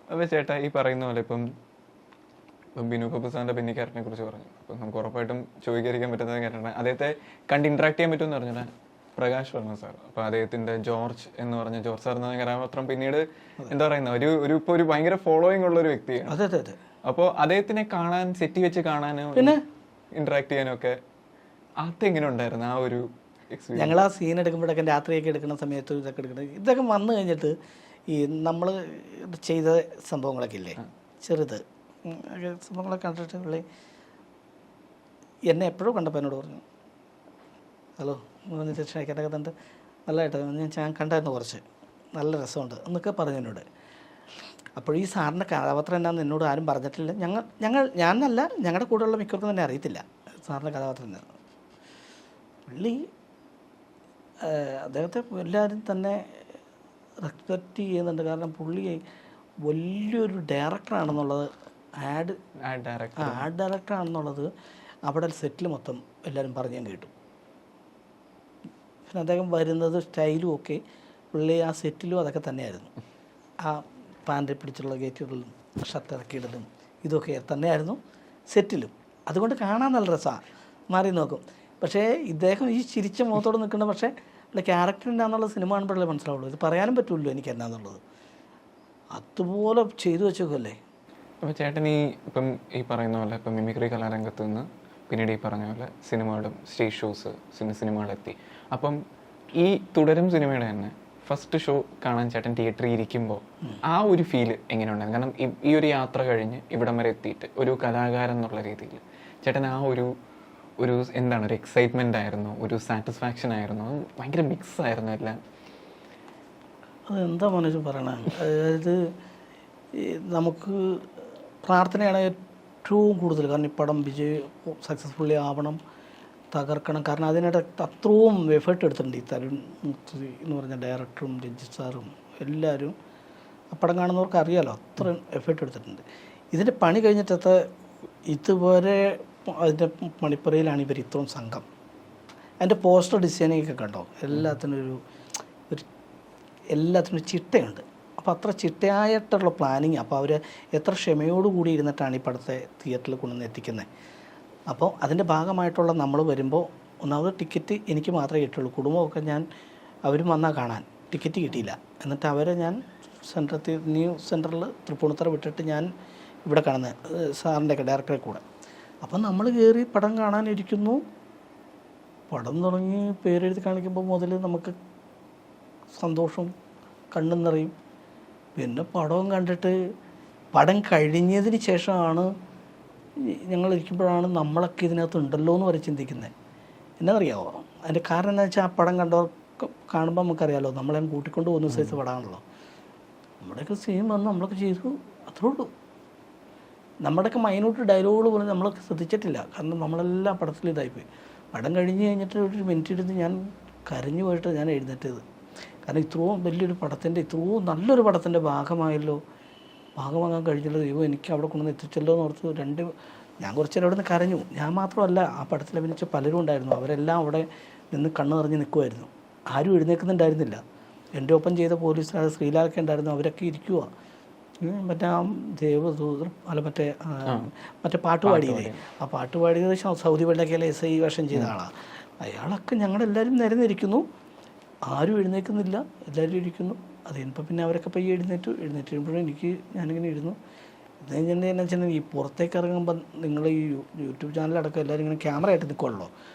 അപ്പോൾ ചേട്ടാ ഈ പറയുന്ന പോലെ ഇപ്പം ബിനു കപൂർ സാറിൻ്റെ ബെന്നി ക്യാരക്ടറിനെ കുറിച്ച് പറഞ്ഞു. അപ്പം നമുക്ക് ഉറപ്പായിട്ടും ചോദിക്കാതിരിക്കാൻ പറ്റുന്ന ക്യാരക്ടറാണ്. അദ്ദേഹത്തെ കണ്ട് ഇൻട്രാക്ട് ചെയ്യാൻ പറ്റുമെന്ന് പറഞ്ഞാൽ പ്രകാശ് വർമ്മ സാർ. അപ്പോൾ അദ്ദേഹത്തിൻ്റെ ജോർജ് എന്ന് പറഞ്ഞ ജോർജ് സാർ എന്ന കഥാപാത്രം പിന്നീട് എന്താ പറയുന്ന ഇപ്പോൾ ഒരു ഭയങ്കര ഫോളോയിങ് ഉള്ള ഒരു വ്യക്തിയാണ്. അതെ അതെ അതെ. അപ്പോൾ അദ്ദേഹത്തിനെ കാണാൻ സെറ്റ് വെച്ച് കാണാനും പിന്നെ ഇൻട്രാക്ട് ചെയ്യാനും ഒക്കെ അതെങ്ങനെ ഉണ്ടായിരുന്നു ആ ഒരു എക്സ്പീരിയൻസ്? ഞങ്ങൾ ആ സീൻ എടുക്കുമ്പോഴൊക്കെ രാത്രിയൊക്കെ എടുക്കുന്ന സമയത്ത് ഇതൊക്കെ എടുക്കുന്നത് ഇതൊക്കെ വന്നു കഴിഞ്ഞിട്ട് ഈ നമ്മൾ ചെയ്ത സംഭവങ്ങളൊക്കെ ഇല്ലേ ചെറുത് സംഭവങ്ങളൊക്കെ കണ്ടിട്ട് പുള്ളി എന്നെ എപ്പോഴും കണ്ടപ്പോൾ എന്നോട് പറഞ്ഞു, ഹലോ ക്ഷണിക്കാനൊക്കെ കണ്ടിട്ട് നല്ലതായിട്ട് ഞാൻ കണ്ടായിരുന്നു, കുറച്ച് നല്ല രസമുണ്ട് എന്നൊക്കെ പറഞ്ഞു എന്നോട്. അപ്പോൾ ഈ സാറിൻ്റെ കഥാപാത്രം എന്നാന്ന് എന്നോട് ആരും പറഞ്ഞിട്ടില്ല. ഞാനല്ല ഞങ്ങളുടെ കൂടെയുള്ള മിക്കവർക്കും തന്നെ അറിയത്തില്ല സാറിൻ്റെ കഥാപാത്രം എന്നാണ്. പുള്ളി അദ്ദേഹത്തെ എല്ലാവരും തന്നെ റെസ്പെക്റ്റ് ചെയ്യുന്നുണ്ട്. കാരണം പുള്ളി വലിയൊരു ഡയറക്ടറാണെന്നുള്ളത് ആഡ് ഡയറക്ടറാണെന്നുള്ളത് അവിടെ സെറ്റിൽ മൊത്തം എല്ലാവരും പറഞ്ഞു ഞാൻ കേട്ടു. പിന്നെ അദ്ദേഹം വരുന്നത് സ്റ്റൈലും ഒക്കെ പുള്ളി ആ സെറ്റിലും അതൊക്കെ തന്നെയായിരുന്നു. ആ പാൻറ്റിൽ പിടിച്ചുള്ള ഗേറ്റുകളിലും ഷർട്ട് ഇറക്കിയിടലും ഇതൊക്കെ തന്നെയായിരുന്നു സെറ്റിലും. അതുകൊണ്ട് കാണാൻ നല്ല രസമാണ്, മാറി നോക്കും. പക്ഷേ ഇദ്ദേഹം ഈ ചിരിച്ച മുഖത്തോട് നിൽക്കുന്ന പക്ഷേ അല്ല ക്യാരക്ടർ എന്നാന്നുള്ള സിനിമ കാണുമ്പോഴല്ലേ മനസ്സിലാവുള്ളൂ. ഇത് പറയാനും പറ്റുമല്ലോ എനിക്ക് എന്നാന്നുള്ളത്. അതുപോലെ ചെയ്തു വെച്ചേക്കല്ലേ. അപ്പോൾ ചേട്ടൻ ഇപ്പം ഈ പറയുന്ന പോലെ ഇപ്പം മിമിക്രി കലാരംഗത്ത് നിന്ന് പിന്നീട് ഈ പറഞ്ഞ പോലെ സിനിമകളും സ്റ്റേജ് ഷോസ് സിനിമകളെത്തി. അപ്പം ഈ തുടരും സിനിമയുടെ തന്നെ ഫസ്റ്റ് ഷോ കാണാൻ ചേട്ടൻ തിയേറ്ററിൽ ഇരിക്കുമ്പോൾ ആ ഒരു ഫീല് എങ്ങനെ ഉണ്ടായിരുന്നു? കാരണം ഈ ഒരു യാത്ര കഴിഞ്ഞ് ഇവിടം വരെ എത്തിയിട്ട് ഒരു കലാകാരൻ എന്നുള്ള രീതിയിൽ ചേട്ടൻ ആ ഒരു എന്താണ് ഒരു എക്സൈറ്റ്മെൻ്റ് ആയിരുന്നു, ഒരു സാറ്റിസ്ഫാക്ഷൻ ആയിരുന്നു, ഭയങ്കര മിക്സ് ആയിരുന്നു എല്ലാം. അതെന്താ മനസ്സ് പറയണേ, അതായത് നമുക്ക് പ്രാർത്ഥനയാണ് ഏറ്റവും കൂടുതൽ. കാരണം ഈ പടം സക്സസ്ഫുള്ളി ആവണം, തകർക്കണം. കാരണം അതിനിടയ്ക്ക് അത്രയും എഫേർട്ട് എടുത്തിട്ടുണ്ട് ഈ തരുൺ എന്ന് പറഞ്ഞ ഡയറക്ടറും രഞ്ജിത്ത് സാറും എല്ലാവരും. ആ പടം കാണുന്നവർക്ക് അറിയാലോ അത്രയും എഫേർട്ട് എടുത്തിട്ടുണ്ട്. ഇതിൻ്റെ പണി കഴിഞ്ഞിട്ടത്തെ ഇതുവരെ അതിൻ്റെ പണിപ്പുരയിലാണ് ഇവർ ഇത്രയും സംഘം. അതിൻ്റെ പോസ്റ്റർ ഡിസൈനിങ് ഒക്കെ കണ്ടോ, എല്ലാത്തിനും എല്ലാത്തിനും ചിട്ടയുണ്ട്. അപ്പോൾ അത്ര ചിട്ടയായിട്ടുള്ള പ്ലാനിങ്. അപ്പോൾ അവർ എത്ര ക്ഷമയോടുകൂടി ഇരുന്നിട്ടാണ് ഈ പടത്തെ തിയേറ്ററിൽ കൊണ്ടുവന്ന് എത്തിക്കുന്നത്. അപ്പോൾ അതിൻ്റെ ഭാഗമായിട്ടുള്ള നമ്മൾ വരുമ്പോൾ ഒന്നാമത് ടിക്കറ്റ് എനിക്ക് മാത്രമേ കിട്ടുള്ളൂ. കുടുംബമൊക്കെ അവരും വന്നാൽ കാണാൻ ടിക്കറ്റ് കിട്ടിയില്ല. എന്നിട്ട് അവരെ ഞാൻ ന്യൂ സെൻറ്ററിൽ തൃപ്പൂണിത്തറ വിട്ടിട്ട് ഞാൻ ഇവിടെ കാണുന്നത് സാറിൻ്റെയൊക്കെ ഡയറക്ടറെ കൂടെ. അപ്പം നമ്മൾ കയറി പടം കാണാനിരിക്കുന്നു. പടം തുടങ്ങി പേരെഴുതി കാണിക്കുമ്പോൾ മുതൽ നമുക്ക് സന്തോഷം കണ്ണും നിറയും. പിന്നെ പടവും കണ്ടിട്ട് പടം കഴിഞ്ഞതിന് ശേഷമാണ് ഞങ്ങളിരിക്കുമ്പോഴാണ് നമ്മളൊക്കെ ഇതിനകത്ത് ഉണ്ടല്ലോ എന്ന് വരെ ചിന്തിക്കുന്നത്. എന്നറിയാമോ അതിൻ്റെ കാരണം എന്താ വെച്ചാൽ ആ പടം കണ്ടവർക്ക് കാണുമ്പോൾ നമുക്കറിയാമല്ലോ നമ്മളെ കൂട്ടിക്കൊണ്ട് പോകുന്ന സൈസ് പടമാണല്ലോ. നമ്മുടെയൊക്കെ സീൻ വന്ന് നമ്മളൊക്കെ ചെയ്തു, അത്രേ ഉള്ളൂ. നമ്മുടെയൊക്കെ മൈന്യൂട്ട് ഡയലോഗുകൾ പോലും നമ്മളൊക്കെ ശ്രദ്ധിച്ചിട്ടില്ല. കാരണം നമ്മളെല്ലാം പടത്തിൽ ഇതായിപ്പോയി. പടം കഴിഞ്ഞ് കഴിഞ്ഞിട്ട് ഒരു മിനിറ്റ് എടുത്ത് ഞാൻ കരഞ്ഞു പോയിട്ട് ഞാൻ എഴുന്നേറ്റത്. കാരണം ഇത്രയും വലിയൊരു പടത്തിൻ്റെ ഇത്രയും നല്ലൊരു പടത്തിൻ്റെ ഭാഗമാകാൻ കഴിഞ്ഞല്ലോ. ദൈവം എനിക്ക് അവിടെ കൊണ്ടുവന്ന് എത്തിച്ചല്ലോ എന്ന് ഓർത്ത് ഞാൻ കുറച്ച് നേരം അവിടെ നിന്ന് കരഞ്ഞു. ഞാൻ മാത്രമല്ല, ആ പടത്തിൽ അഭിനയിച്ച പലരും ഉണ്ടായിരുന്നു. അവരെല്ലാം അവിടെ നിന്ന് കണ്ണ് നിറഞ്ഞ് നിൽക്കുമായിരുന്നു. ആരും എഴുന്നേൽക്കുന്നുണ്ടായിരുന്നില്ല. എൻ്റെ ഒപ്പം ചെയ്ത പോലീസുകാർ ശ്രീലാലൊക്കെ ഉണ്ടായിരുന്നു. അവരൊക്കെ ഇരിക്കുക. മറ്റേ ആ ദേവദൂതർ അല്ല മറ്റേ പാട്ടുപാടിയില്ലേ, ആ പാട്ടുപാടിയത് സൗദി വെള്ളക്കയിലെ SI വേഷം ചെയ്ത ആളാണ്. അയാളൊക്കെ ഞങ്ങളെല്ലാവരും നിരന്നിരിക്കുന്നു. ആരും എഴുന്നേൽക്കുന്നില്ല, എല്ലാവരും ഇരിക്കുന്നു. അത് കഴിഞ്ഞപ്പോൾ പിന്നെ അവരൊക്കെ പയ്യെ എഴുന്നേറ്റ് വരുമ്പോഴും ഞാനിങ്ങനെ ഇരുന്നു. ഇത് കഴിഞ്ഞിട്ട് എന്ന് വെച്ചാൽ ഈ പുറത്തേക്ക് ഇറങ്ങുമ്പോൾ നിങ്ങൾ ഈ യൂട്യൂബ് ചാനലടക്കം എല്ലാവരും ഇങ്ങനെ ക്യാമറ ആയിട്ട് നിൽക്കുമല്ലോ.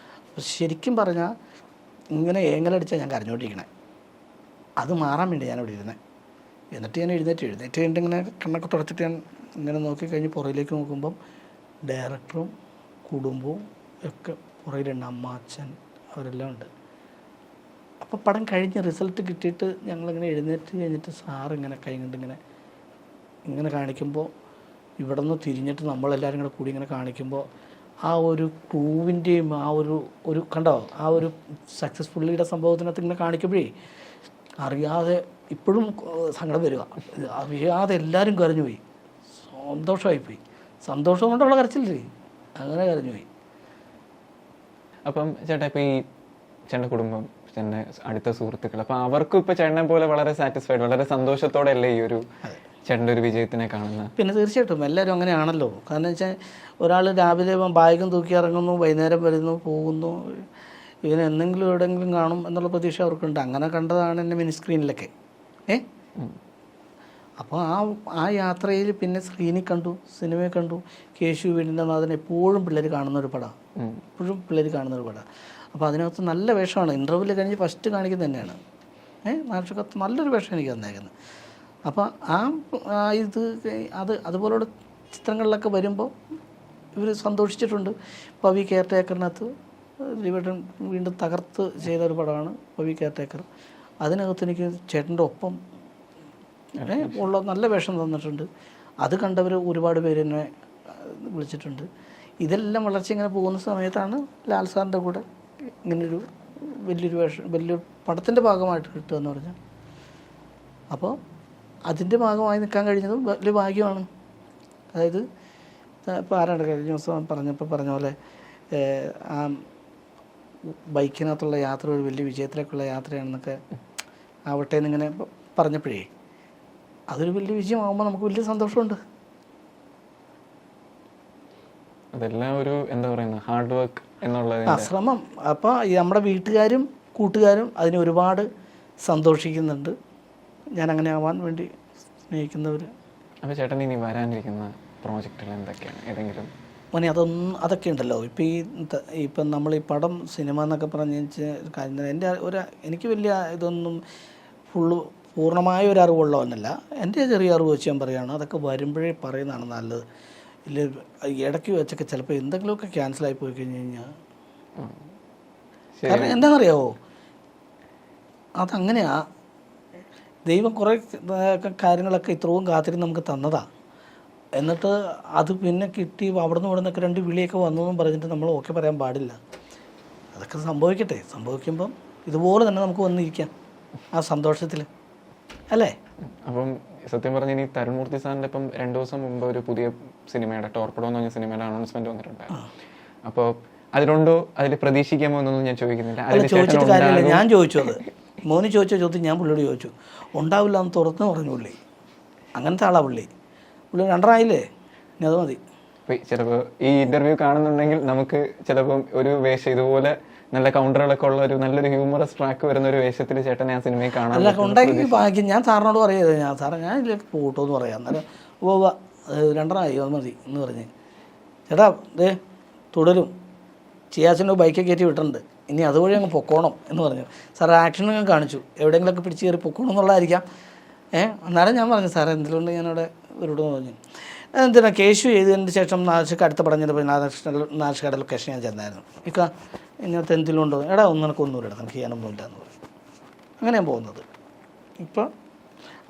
അപ്പോൾ ശരിക്കും പറഞ്ഞാൽ ഇങ്ങനെ ഏങ്ങലടിച്ചാൽ ഞാൻ കരഞ്ഞോണ്ടിരിക്കണേ. അത് മാറാൻ വേണ്ടി ഞാനിവിടെ ഇരുന്നത്. എന്നിട്ട് ഞാൻ എഴുന്നേറ്റ് കഴിഞ്ഞിട്ട് ഇങ്ങനെ കണ്ണൊക്കെ തുടച്ചിട്ട് ഞാൻ ഇങ്ങനെ നോക്കിക്കഴിഞ്ഞ് പുറയിലേക്ക് നോക്കുമ്പം ഡയറക്ടറും കുടുംബവും ഒക്കെ പുറയിലുണ്ട്. അമ്മ, അച്ഛൻ അവരെല്ലാം ഉണ്ട്. അപ്പോൾ പടം കഴിഞ്ഞ് റിസൾട്ട് കിട്ടിയിട്ട് ഞങ്ങളിങ്ങനെ എഴുന്നേറ്റ് കഴിഞ്ഞിട്ട് സാറ് ഇങ്ങനെ കൈ കൊണ്ട് ഇങ്ങനെ കാണിക്കുമ്പോൾ ഇവിടെ നിന്ന് തിരിഞ്ഞിട്ട് നമ്മളെല്ലാവരും കൂടെ കൂടി ഇങ്ങനെ കാണിക്കുമ്പോൾ ആ ഒരു ക്രൂവിൻ്റെയും ആ ഒരു കണ്ടോ ആ ഒരു സക്സസ്ഫുള്ളിയുടെ സംഭവത്തിനകത്ത് ഇങ്ങനെ കാണിക്കുമ്പോഴേ അറിയാതെ ഇപ്പോഴും സങ്കടം വരിക, അറിയാതെ എല്ലാവരും കരഞ്ഞുപോയി, സന്തോഷമായിപ്പോയി. സന്തോഷം കൊണ്ടുള്ള കരച്ചില്ലേ, അങ്ങനെ കരഞ്ഞുപോയി. അപ്പം ചേട്ടാ ഇപ്പോൾ ഈ ചേട്ടൻ്റെ കുടുംബം, ചേട്ടൻ്റെ അടുത്ത സുഹൃത്തുക്കൾ, അപ്പം അവർക്കും ഇപ്പോൾ ചേട്ടനെ പോലെ വളരെ സാറ്റിസ്ഫൈഡ്, വളരെ സന്തോഷത്തോടെ അല്ലേ ഈ ഒരു ചേട്ടൻ്റെ ഒരു വിജയത്തിനെ കാണുന്നത്? പിന്നെ തീർച്ചയായിട്ടും എല്ലാവരും അങ്ങനെയാണല്ലോ. കാരണം വെച്ചാൽ ഒരാൾ രാവിലെ ബാഗും തൂക്കി ഇറങ്ങുന്നു, വൈകുന്നേരം വരുന്നു, പോകുന്നു, ഇവന് എന്തെങ്കിലും എവിടെയെങ്കിലും കാണും എന്നുള്ള പ്രതീക്ഷ അവർക്കുണ്ട്. അങ്ങനെ കണ്ടതാണ് എൻ്റെ മിനി സ്ക്രീനിലൊക്കെ. അപ്പോൾ ആ യാത്രയിൽ പിന്നെ സ്ക്രീനിൽ കണ്ടു, സിനിമയിൽ കണ്ടു. കേശു വീടിൻ്റെ നാഥൻ എപ്പോഴും പിള്ളേർ കാണുന്നൊരു പടമാണ്, എപ്പോഴും പിള്ളേർ കാണുന്നൊരു പടമാണ്. അപ്പോൾ അതിനകത്ത് നല്ല വേഷമാണ്. ഇൻ്റർവ്യൂവിൽ കഴിഞ്ഞ് ഫസ്റ്റ് കാണിക്കുന്നത് തന്നെയാണ്. നാട്ടുകത്ത് നല്ലൊരു വേഷം എനിക്ക് തന്നേക്കുന്നത്. അപ്പോൾ അതുപോലുള്ള ചിത്രങ്ങളിലൊക്കെ വരുമ്പോൾ ഇവർ സന്തോഷിച്ചിട്ടുണ്ട്. പവി കെയർ ടേക്കറിനകത്ത് ദിലീപേട്ടൻ വീണ്ടും തകർത്ത് ചെയ്തൊരു പടമാണ് പവി കെയർ ടേക്കർ. അതിനകത്ത് എനിക്ക് ചേട്ടൻ്റെ ഒപ്പം ഉള്ള നല്ല വേഷം തന്നിട്ടുണ്ട്. അത് കണ്ടവർ ഒരുപാട് പേര് എന്നെ വിളിച്ചിട്ടുണ്ട്. ഇതെല്ലാം വളർച്ച ഇങ്ങനെ പോകുന്ന സമയത്താണ് ലാൽ സാറിൻ്റെ കൂടെ ഇങ്ങനൊരു വലിയൊരു വേഷം, വലിയൊരു പടത്തിൻ്റെ ഭാഗമായിട്ട് കിട്ടുക എന്ന് പറഞ്ഞാൽ, അപ്പോൾ അതിൻ്റെ ഭാഗമായി നിൽക്കാൻ കഴിഞ്ഞതും വലിയ ഭാഗ്യമാണ്. അതായത് ഇപ്പോൾ ആരാണ് കഴിഞ്ഞ ദിവസം പറഞ്ഞ പോലെ ആ ബൈക്കിനകത്തുള്ള യാത്ര ഒരു വലിയ വിജയത്തിലേക്കുള്ള യാത്രയാണെന്നൊക്കെ ആവട്ടെ എന്നിങ്ങനെ പറഞ്ഞപ്പോഴേ അതൊരു വലിയ വിജയമാകുമ്പോൾ നമുക്ക് വലിയ സന്തോഷമുണ്ട്. അതെല്ലാം ഒരു എന്താ പറയുന്നത് ഹാർഡ് വർക്ക് എന്നുള്ള ശ്രമം. അപ്പോൾ നമ്മുടെ വീട്ടുകാരും കൂട്ടുകാരും അതിന് ഒരുപാട് സന്തോഷിക്കുന്നുണ്ട്. ഞാൻ അങ്ങനെ ആവാൻ വേണ്ടി സ്നേഹിക്കുന്നവർ. അപ്പോൾ ചേട്ടൻ ഇനി വരാനിരിക്കുന്ന പ്രോജക്റ്റുകൾ എന്തൊക്കെയാണ്? ഏതെങ്കിലും മോനെ അതൊക്കെ ഉണ്ടല്ലോ. ഇപ്പം നമ്മൾ ഈ പടം സിനിമ എന്നൊക്കെ പറഞ്ഞ് കാര്യം എനിക്ക് വലിയ ഇതൊന്നും പൂർണ്ണമായ ഒരു അറിവുള്ളവനല്ല. എൻ്റെ ചെറിയ അറിവ് വെച്ച് ഞാൻ പറയുകയാണ്. അതൊക്കെ വരുമ്പോഴേ പറയുന്നതാണ് നല്ലത്. ഇല്ല ഇടയ്ക്ക് വെച്ചൊക്കെ ചിലപ്പോൾ എന്തെങ്കിലുമൊക്കെ ക്യാൻസലായി പോയി കഴിഞ്ഞ് കഴിഞ്ഞാൽ, കാരണം എന്താണെന്നറിയാവോ, അതങ്ങനെയാ. ദൈവം കുറേ കാര്യങ്ങളൊക്കെ ഇത്രയും കാത്തിരുന്ന് നമുക്ക് തന്നതാണ്. എന്നിട്ട് അത് പിന്നെ കിട്ടി അവിടെ നിന്നൊക്കെ രണ്ട് വിളിയൊക്കെ വന്നതെന്നും പറഞ്ഞിട്ട് നമ്മൾ ഓക്കെ പറയാൻ പാടില്ല. അതൊക്കെ സംഭവിക്കട്ടെ. സംഭവിക്കുമ്പം ഇതുപോലെ തന്നെ നമുക്ക് വന്നിരിക്കാം ആ സന്തോഷത്തിൽ, അല്ലേ? അപ്പം സത്യം പറഞ്ഞാൽ ഇനി തരുൺമൂർത്തി സാറിൻ്റെ ഇപ്പം 2 ദിവസം മുമ്പ് ഒരു പുതിയ സിനിമയുടെ ടോർപ്പഡോ എന്ന് പറഞ്ഞ സിനിമയുടെ അനൗൺസ്മെന്റ് വന്നിട്ടുണ്ടായിരുന്നു. അപ്പോൾ അതിലുണ്ടോ, അതിൽ പ്രതീക്ഷിക്കാമോ എന്നൊന്നും ഞാൻ ചോദിക്കുന്നില്ല. ചോദിച്ചിട്ട് കാര്യമില്ല. ഞാൻ ചോദിച്ചു, അത് മോന് ചോദിച്ച ചോദ്യം ഞാൻ പുള്ളിയോട് ചോദിച്ചു. ഉണ്ടാവില്ല എന്ന് തുറന്ന് പറഞ്ഞു പുള്ളി. അങ്ങനത്തെ ആളാ പുള്ളി. 2.5 ആയില്ലേ, ഇനി അത് മതി. ചിലപ്പോൾ ഈ ഇന്റർവ്യൂ കാണുന്നുണ്ടെങ്കിൽ നമുക്ക് ചിലപ്പം ഒരു വേഷം ഇതുപോലെ നല്ല കൗണ്ടറുകളൊക്കെ ഉള്ള ഒരു നല്ലൊരു ഹ്യൂമറസ് ട്രാക്ക് വരുന്ന ഒരു വേഷത്തിൽ ചേട്ടൻ ഞാൻ സിനിമയിൽ കാണാൻ അല്ല ഉണ്ടാക്കി ഭാഗ്യം. ഞാൻ സാറിനോട് പറയുന്നത് ഞാൻ ഇതിലേക്ക് പോട്ടോ എന്ന് പറയാം. അന്നേരം 2.5 ആയി അത് മതി എന്ന് പറഞ്ഞ്, ചേട്ടാ തുടരും ചിയാസിൻ്റെ ബൈക്കൊക്കെ കയറ്റി വിട്ടിട്ടുണ്ട്, ഇനി അതുവഴി അങ്ങ് പൊക്കോണം എന്ന് പറഞ്ഞു. സാർ ആക്ഷനൊക്കെ കാണിച്ചു, എവിടെയെങ്കിലുമൊക്കെ പിടിച്ച് കയറി പൊക്കോണം എന്നുള്ളതായിരിക്കാം. അന്നേരം ഞാൻ പറഞ്ഞു സാറേ എന്തിലുണ്ട് ഞാനവിടെ ഒരുടെന്ന് പറഞ്ഞു. എന്തിനാ കേശു ചെയ്തതിന് ശേഷം നാശക്ക് അടുത്ത പടം ചെയ്തപ്പോൾ നാശക്കട ലൊക്കേഷൻ ഞാൻ ചെന്നായിരുന്നു. ഇങ്ങനത്തെ എന്തിലുണ്ടോ, എടാ ഒന്നും എനിക്കൊന്നുമില്ല, നമുക്ക് ചെയ്യാനൊന്നുമില്ല എന്ന് പറഞ്ഞു. അങ്ങനെയാണ് പോകുന്നത്. ഇപ്പോൾ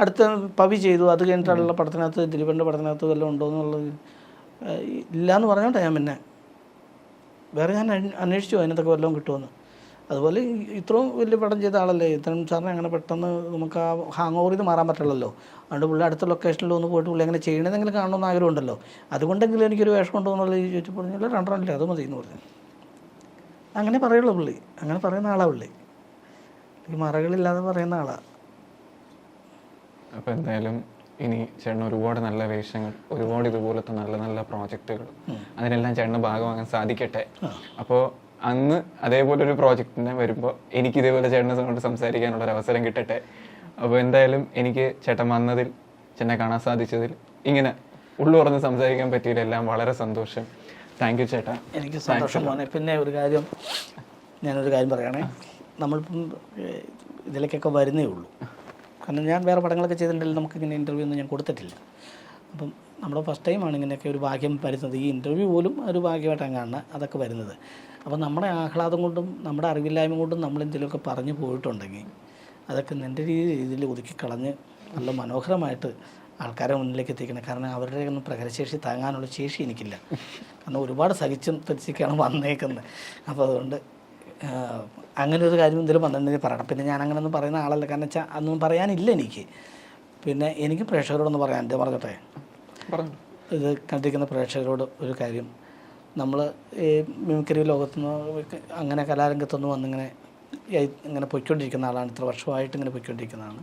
അടുത്ത പവി ചെയ്തു. അത് കഴിഞ്ഞിട്ടുള്ള പടത്തിനകത്ത് ദിലീപൻ്റെ പടത്തിനകത്ത് വല്ലതും ഉണ്ടോ എന്നുള്ളത് ഇല്ലയെന്ന് പറഞ്ഞോട്ടെ ഞാൻ പിന്നെ വേറെ ഞാൻ അന്വേഷിച്ചു അതിനകത്തൊക്കെ വല്ലതും കിട്ടുമെന്ന്. അതുപോലെ ഇത്രയും വലിയ പടം ചെയ്ത ആളല്ലേ ഇത്രയും സാറിന് അങ്ങനെ പെട്ടെന്ന് നമുക്ക് ആ ഹാങ് ഓവർ ചെയ്ത് മാറാൻ പറ്റില്ലല്ലോ. അതുകൊണ്ട് പുള്ളി അടുത്ത ലൊക്കേഷനിൽ ഒന്ന് പോയിട്ട് പുള്ളി അങ്ങനെ ചെയ്യണമെന്നെങ്കിലും കാണണമെന്ന് ആഗ്രഹം ഉണ്ടല്ലോ. അതുകൊണ്ടെങ്കിലും എനിക്കൊരു വേഷം ഉണ്ടോ എന്നുള്ളത് ചോദിച്ചു പറഞ്ഞാൽ 2.5 അത് മതി എന്ന് പറഞ്ഞു. അങ്ങനെ പറയുള്ളൂ പുള്ളി, അങ്ങനെ പറയുന്ന ആളാണ് പുള്ളി. ഈ മറകളില്ലാതെ പറയുന്ന ആളാണ്. അപ്പോൾ എന്തായാലും ഇനി ചേട്ടന് ഒരുപാട് നല്ല വേഷങ്ങൾ, ഒരുപാട് ഇതുപോലത്തെ നല്ല നല്ല പ്രോജക്റ്റുകൾ, അതിനെല്ലാം ചേട്ടന് ഭാഗമാകാൻ സാധിക്കട്ടെ. അപ്പോൾ അന്ന് അതേപോലെ ഒരു പ്രോജക്റ്റിനെ വരുമ്പോൾ എനിക്ക് ഇതേപോലെ ചേട്ടനെ കൊണ്ട് സംസാരിക്കാനുള്ള ഒരു അവസരം കിട്ടട്ടെ. അപ്പോൾ എന്തായാലും എനിക്ക് ചേട്ടൻ വന്നതിൽ, ചേട്ടനെ കാണാൻ സാധിച്ചതിൽ, ഇങ്ങനെ ഉള്ളു പറഞ്ഞ് സംസാരിക്കാൻ പറ്റിയതിലെല്ലാം വളരെ സന്തോഷം. താങ്ക് യു ചേട്ടാ. എനിക്ക് സന്തോഷം മോനെ. പിന്നെ ഞാനൊരു കാര്യം പറയണേ, നമ്മളിപ്പം ഇതിലേക്കൊക്കെ വരുന്നേ ഉള്ളൂ. കാരണം ഞാൻ വേറെ പടങ്ങളൊക്കെ ചെയ്തിട്ടുണ്ടെങ്കിൽ നമുക്കിങ്ങനെ ഇൻ്റർവ്യൂ ഒന്നും ഞാൻ കൊടുത്തിട്ടില്ല. അപ്പം നമ്മുടെ ഫസ്റ്റ് ടൈമാണ് ഇങ്ങനെയൊക്കെ ഒരു ഭാഗ്യം വരുന്നത്. ഈ ഇൻ്റർവ്യൂ പോലും ഒരു ഭാഗ്യമായിട്ടാണ് കാണുന്നത്. അതൊക്കെ വരുന്നത് അപ്പോൾ നമ്മുടെ ആഹ്ലാദം കൊണ്ടും നമ്മുടെ അറിവില്ലായ്മ കൊണ്ടും നമ്മൾ എന്തെങ്കിലുമൊക്കെ പറഞ്ഞു പോയിട്ടുണ്ടെങ്കിൽ അതൊക്കെ എൻ്റെ രീതിയിൽ ഒതുക്കി കളഞ്ഞ് നല്ല മനോഹരമായിട്ട് ആൾക്കാരെ മുന്നിലേക്ക് എത്തിക്കണം. കാരണം അവരുടെ ഒന്നും പ്രകടശേഷി താങ്ങാനുള്ള ശേഷി എനിക്കില്ല. കാരണം ഒരുപാട് സഹിച്ചും തെറ്റിക്കാണ് വന്നേക്കുന്നത്. അപ്പോൾ അതുകൊണ്ട് അങ്ങനെ ഒരു കാര്യം എന്തെങ്കിലും വന്നിട്ടുണ്ടെങ്കിൽ പറയണം. പിന്നെ ഞാൻ അങ്ങനെ ഒന്നും പറയുന്ന ആളല്ല, കാരണം വെച്ചാൽ അതൊന്നും പറയാനില്ല എനിക്ക്. പിന്നെ എനിക്ക് പ്രേക്ഷകരോടൊന്ന് പറയാൻ എൻ്റെ പറഞ്ഞോട്ടെ, ഇത് കണ്ടിരിക്കുന്ന പ്രേക്ഷകരോട് ഒരു കാര്യം, നമ്മൾ ഈ മിമിക്രി ലോകത്തുനിന്ന് അങ്ങനെ കലാരംഗത്തൊന്നും വന്നിങ്ങനെ ഇങ്ങനെ പൊയ്ക്കൊണ്ടിരിക്കുന്ന ആളാണ്. ഇത്ര വർഷമായിട്ട് ഇങ്ങനെ പൊയ്ക്കൊണ്ടിരിക്കുന്നതാണ്.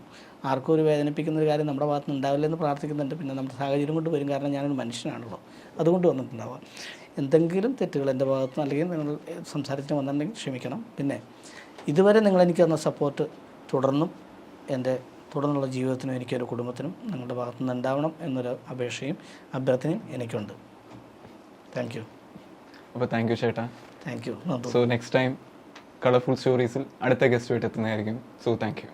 ആർക്കും ഒരു വേദനിപ്പിക്കുന്ന ഒരു കാര്യം നമ്മുടെ ഭാഗത്ത് നിന്ന് ഉണ്ടാവില്ലെന്ന് പ്രാർത്ഥിക്കുന്നുണ്ട്. പിന്നെ നമ്മുടെ സാഹചര്യം കൊണ്ട് വരും, കാരണം ഞാനൊരു മനുഷ്യനാണല്ലോ, അതുകൊണ്ട് വന്നിട്ടുണ്ടാവാം. എന്തെങ്കിലും തെറ്റുകൾ എൻ്റെ ഭാഗത്ത് നിന്ന് അല്ലെങ്കിൽ നിങ്ങൾ സംസാരത്തിന് വന്നിട്ടുണ്ടെങ്കിൽ ക്ഷമിക്കണം. പിന്നെ ഇതുവരെ നിങ്ങളെനിക്ക് തന്ന സപ്പോർട്ട് തുടർന്നും എൻ്റെ തുടർന്നുള്ള ജീവിതത്തിനും എനിക്കൊരു കുടുംബത്തിനും നിങ്ങളുടെ ഭാഗത്തു നിന്ന് ഉണ്ടാവണം എന്നൊരു അപേക്ഷയും അഭ്യർത്ഥനയും എനിക്കുണ്ട്. Thank you. അപ്പോൾ താങ്ക് യു ചേട്ടാ. Thank you. So next time colourful സ്റ്റോറീസിൽ അടുത്ത ഗസ്റ്റുമായിട്ട് എത്തുന്നതായിരിക്കും. So thank U.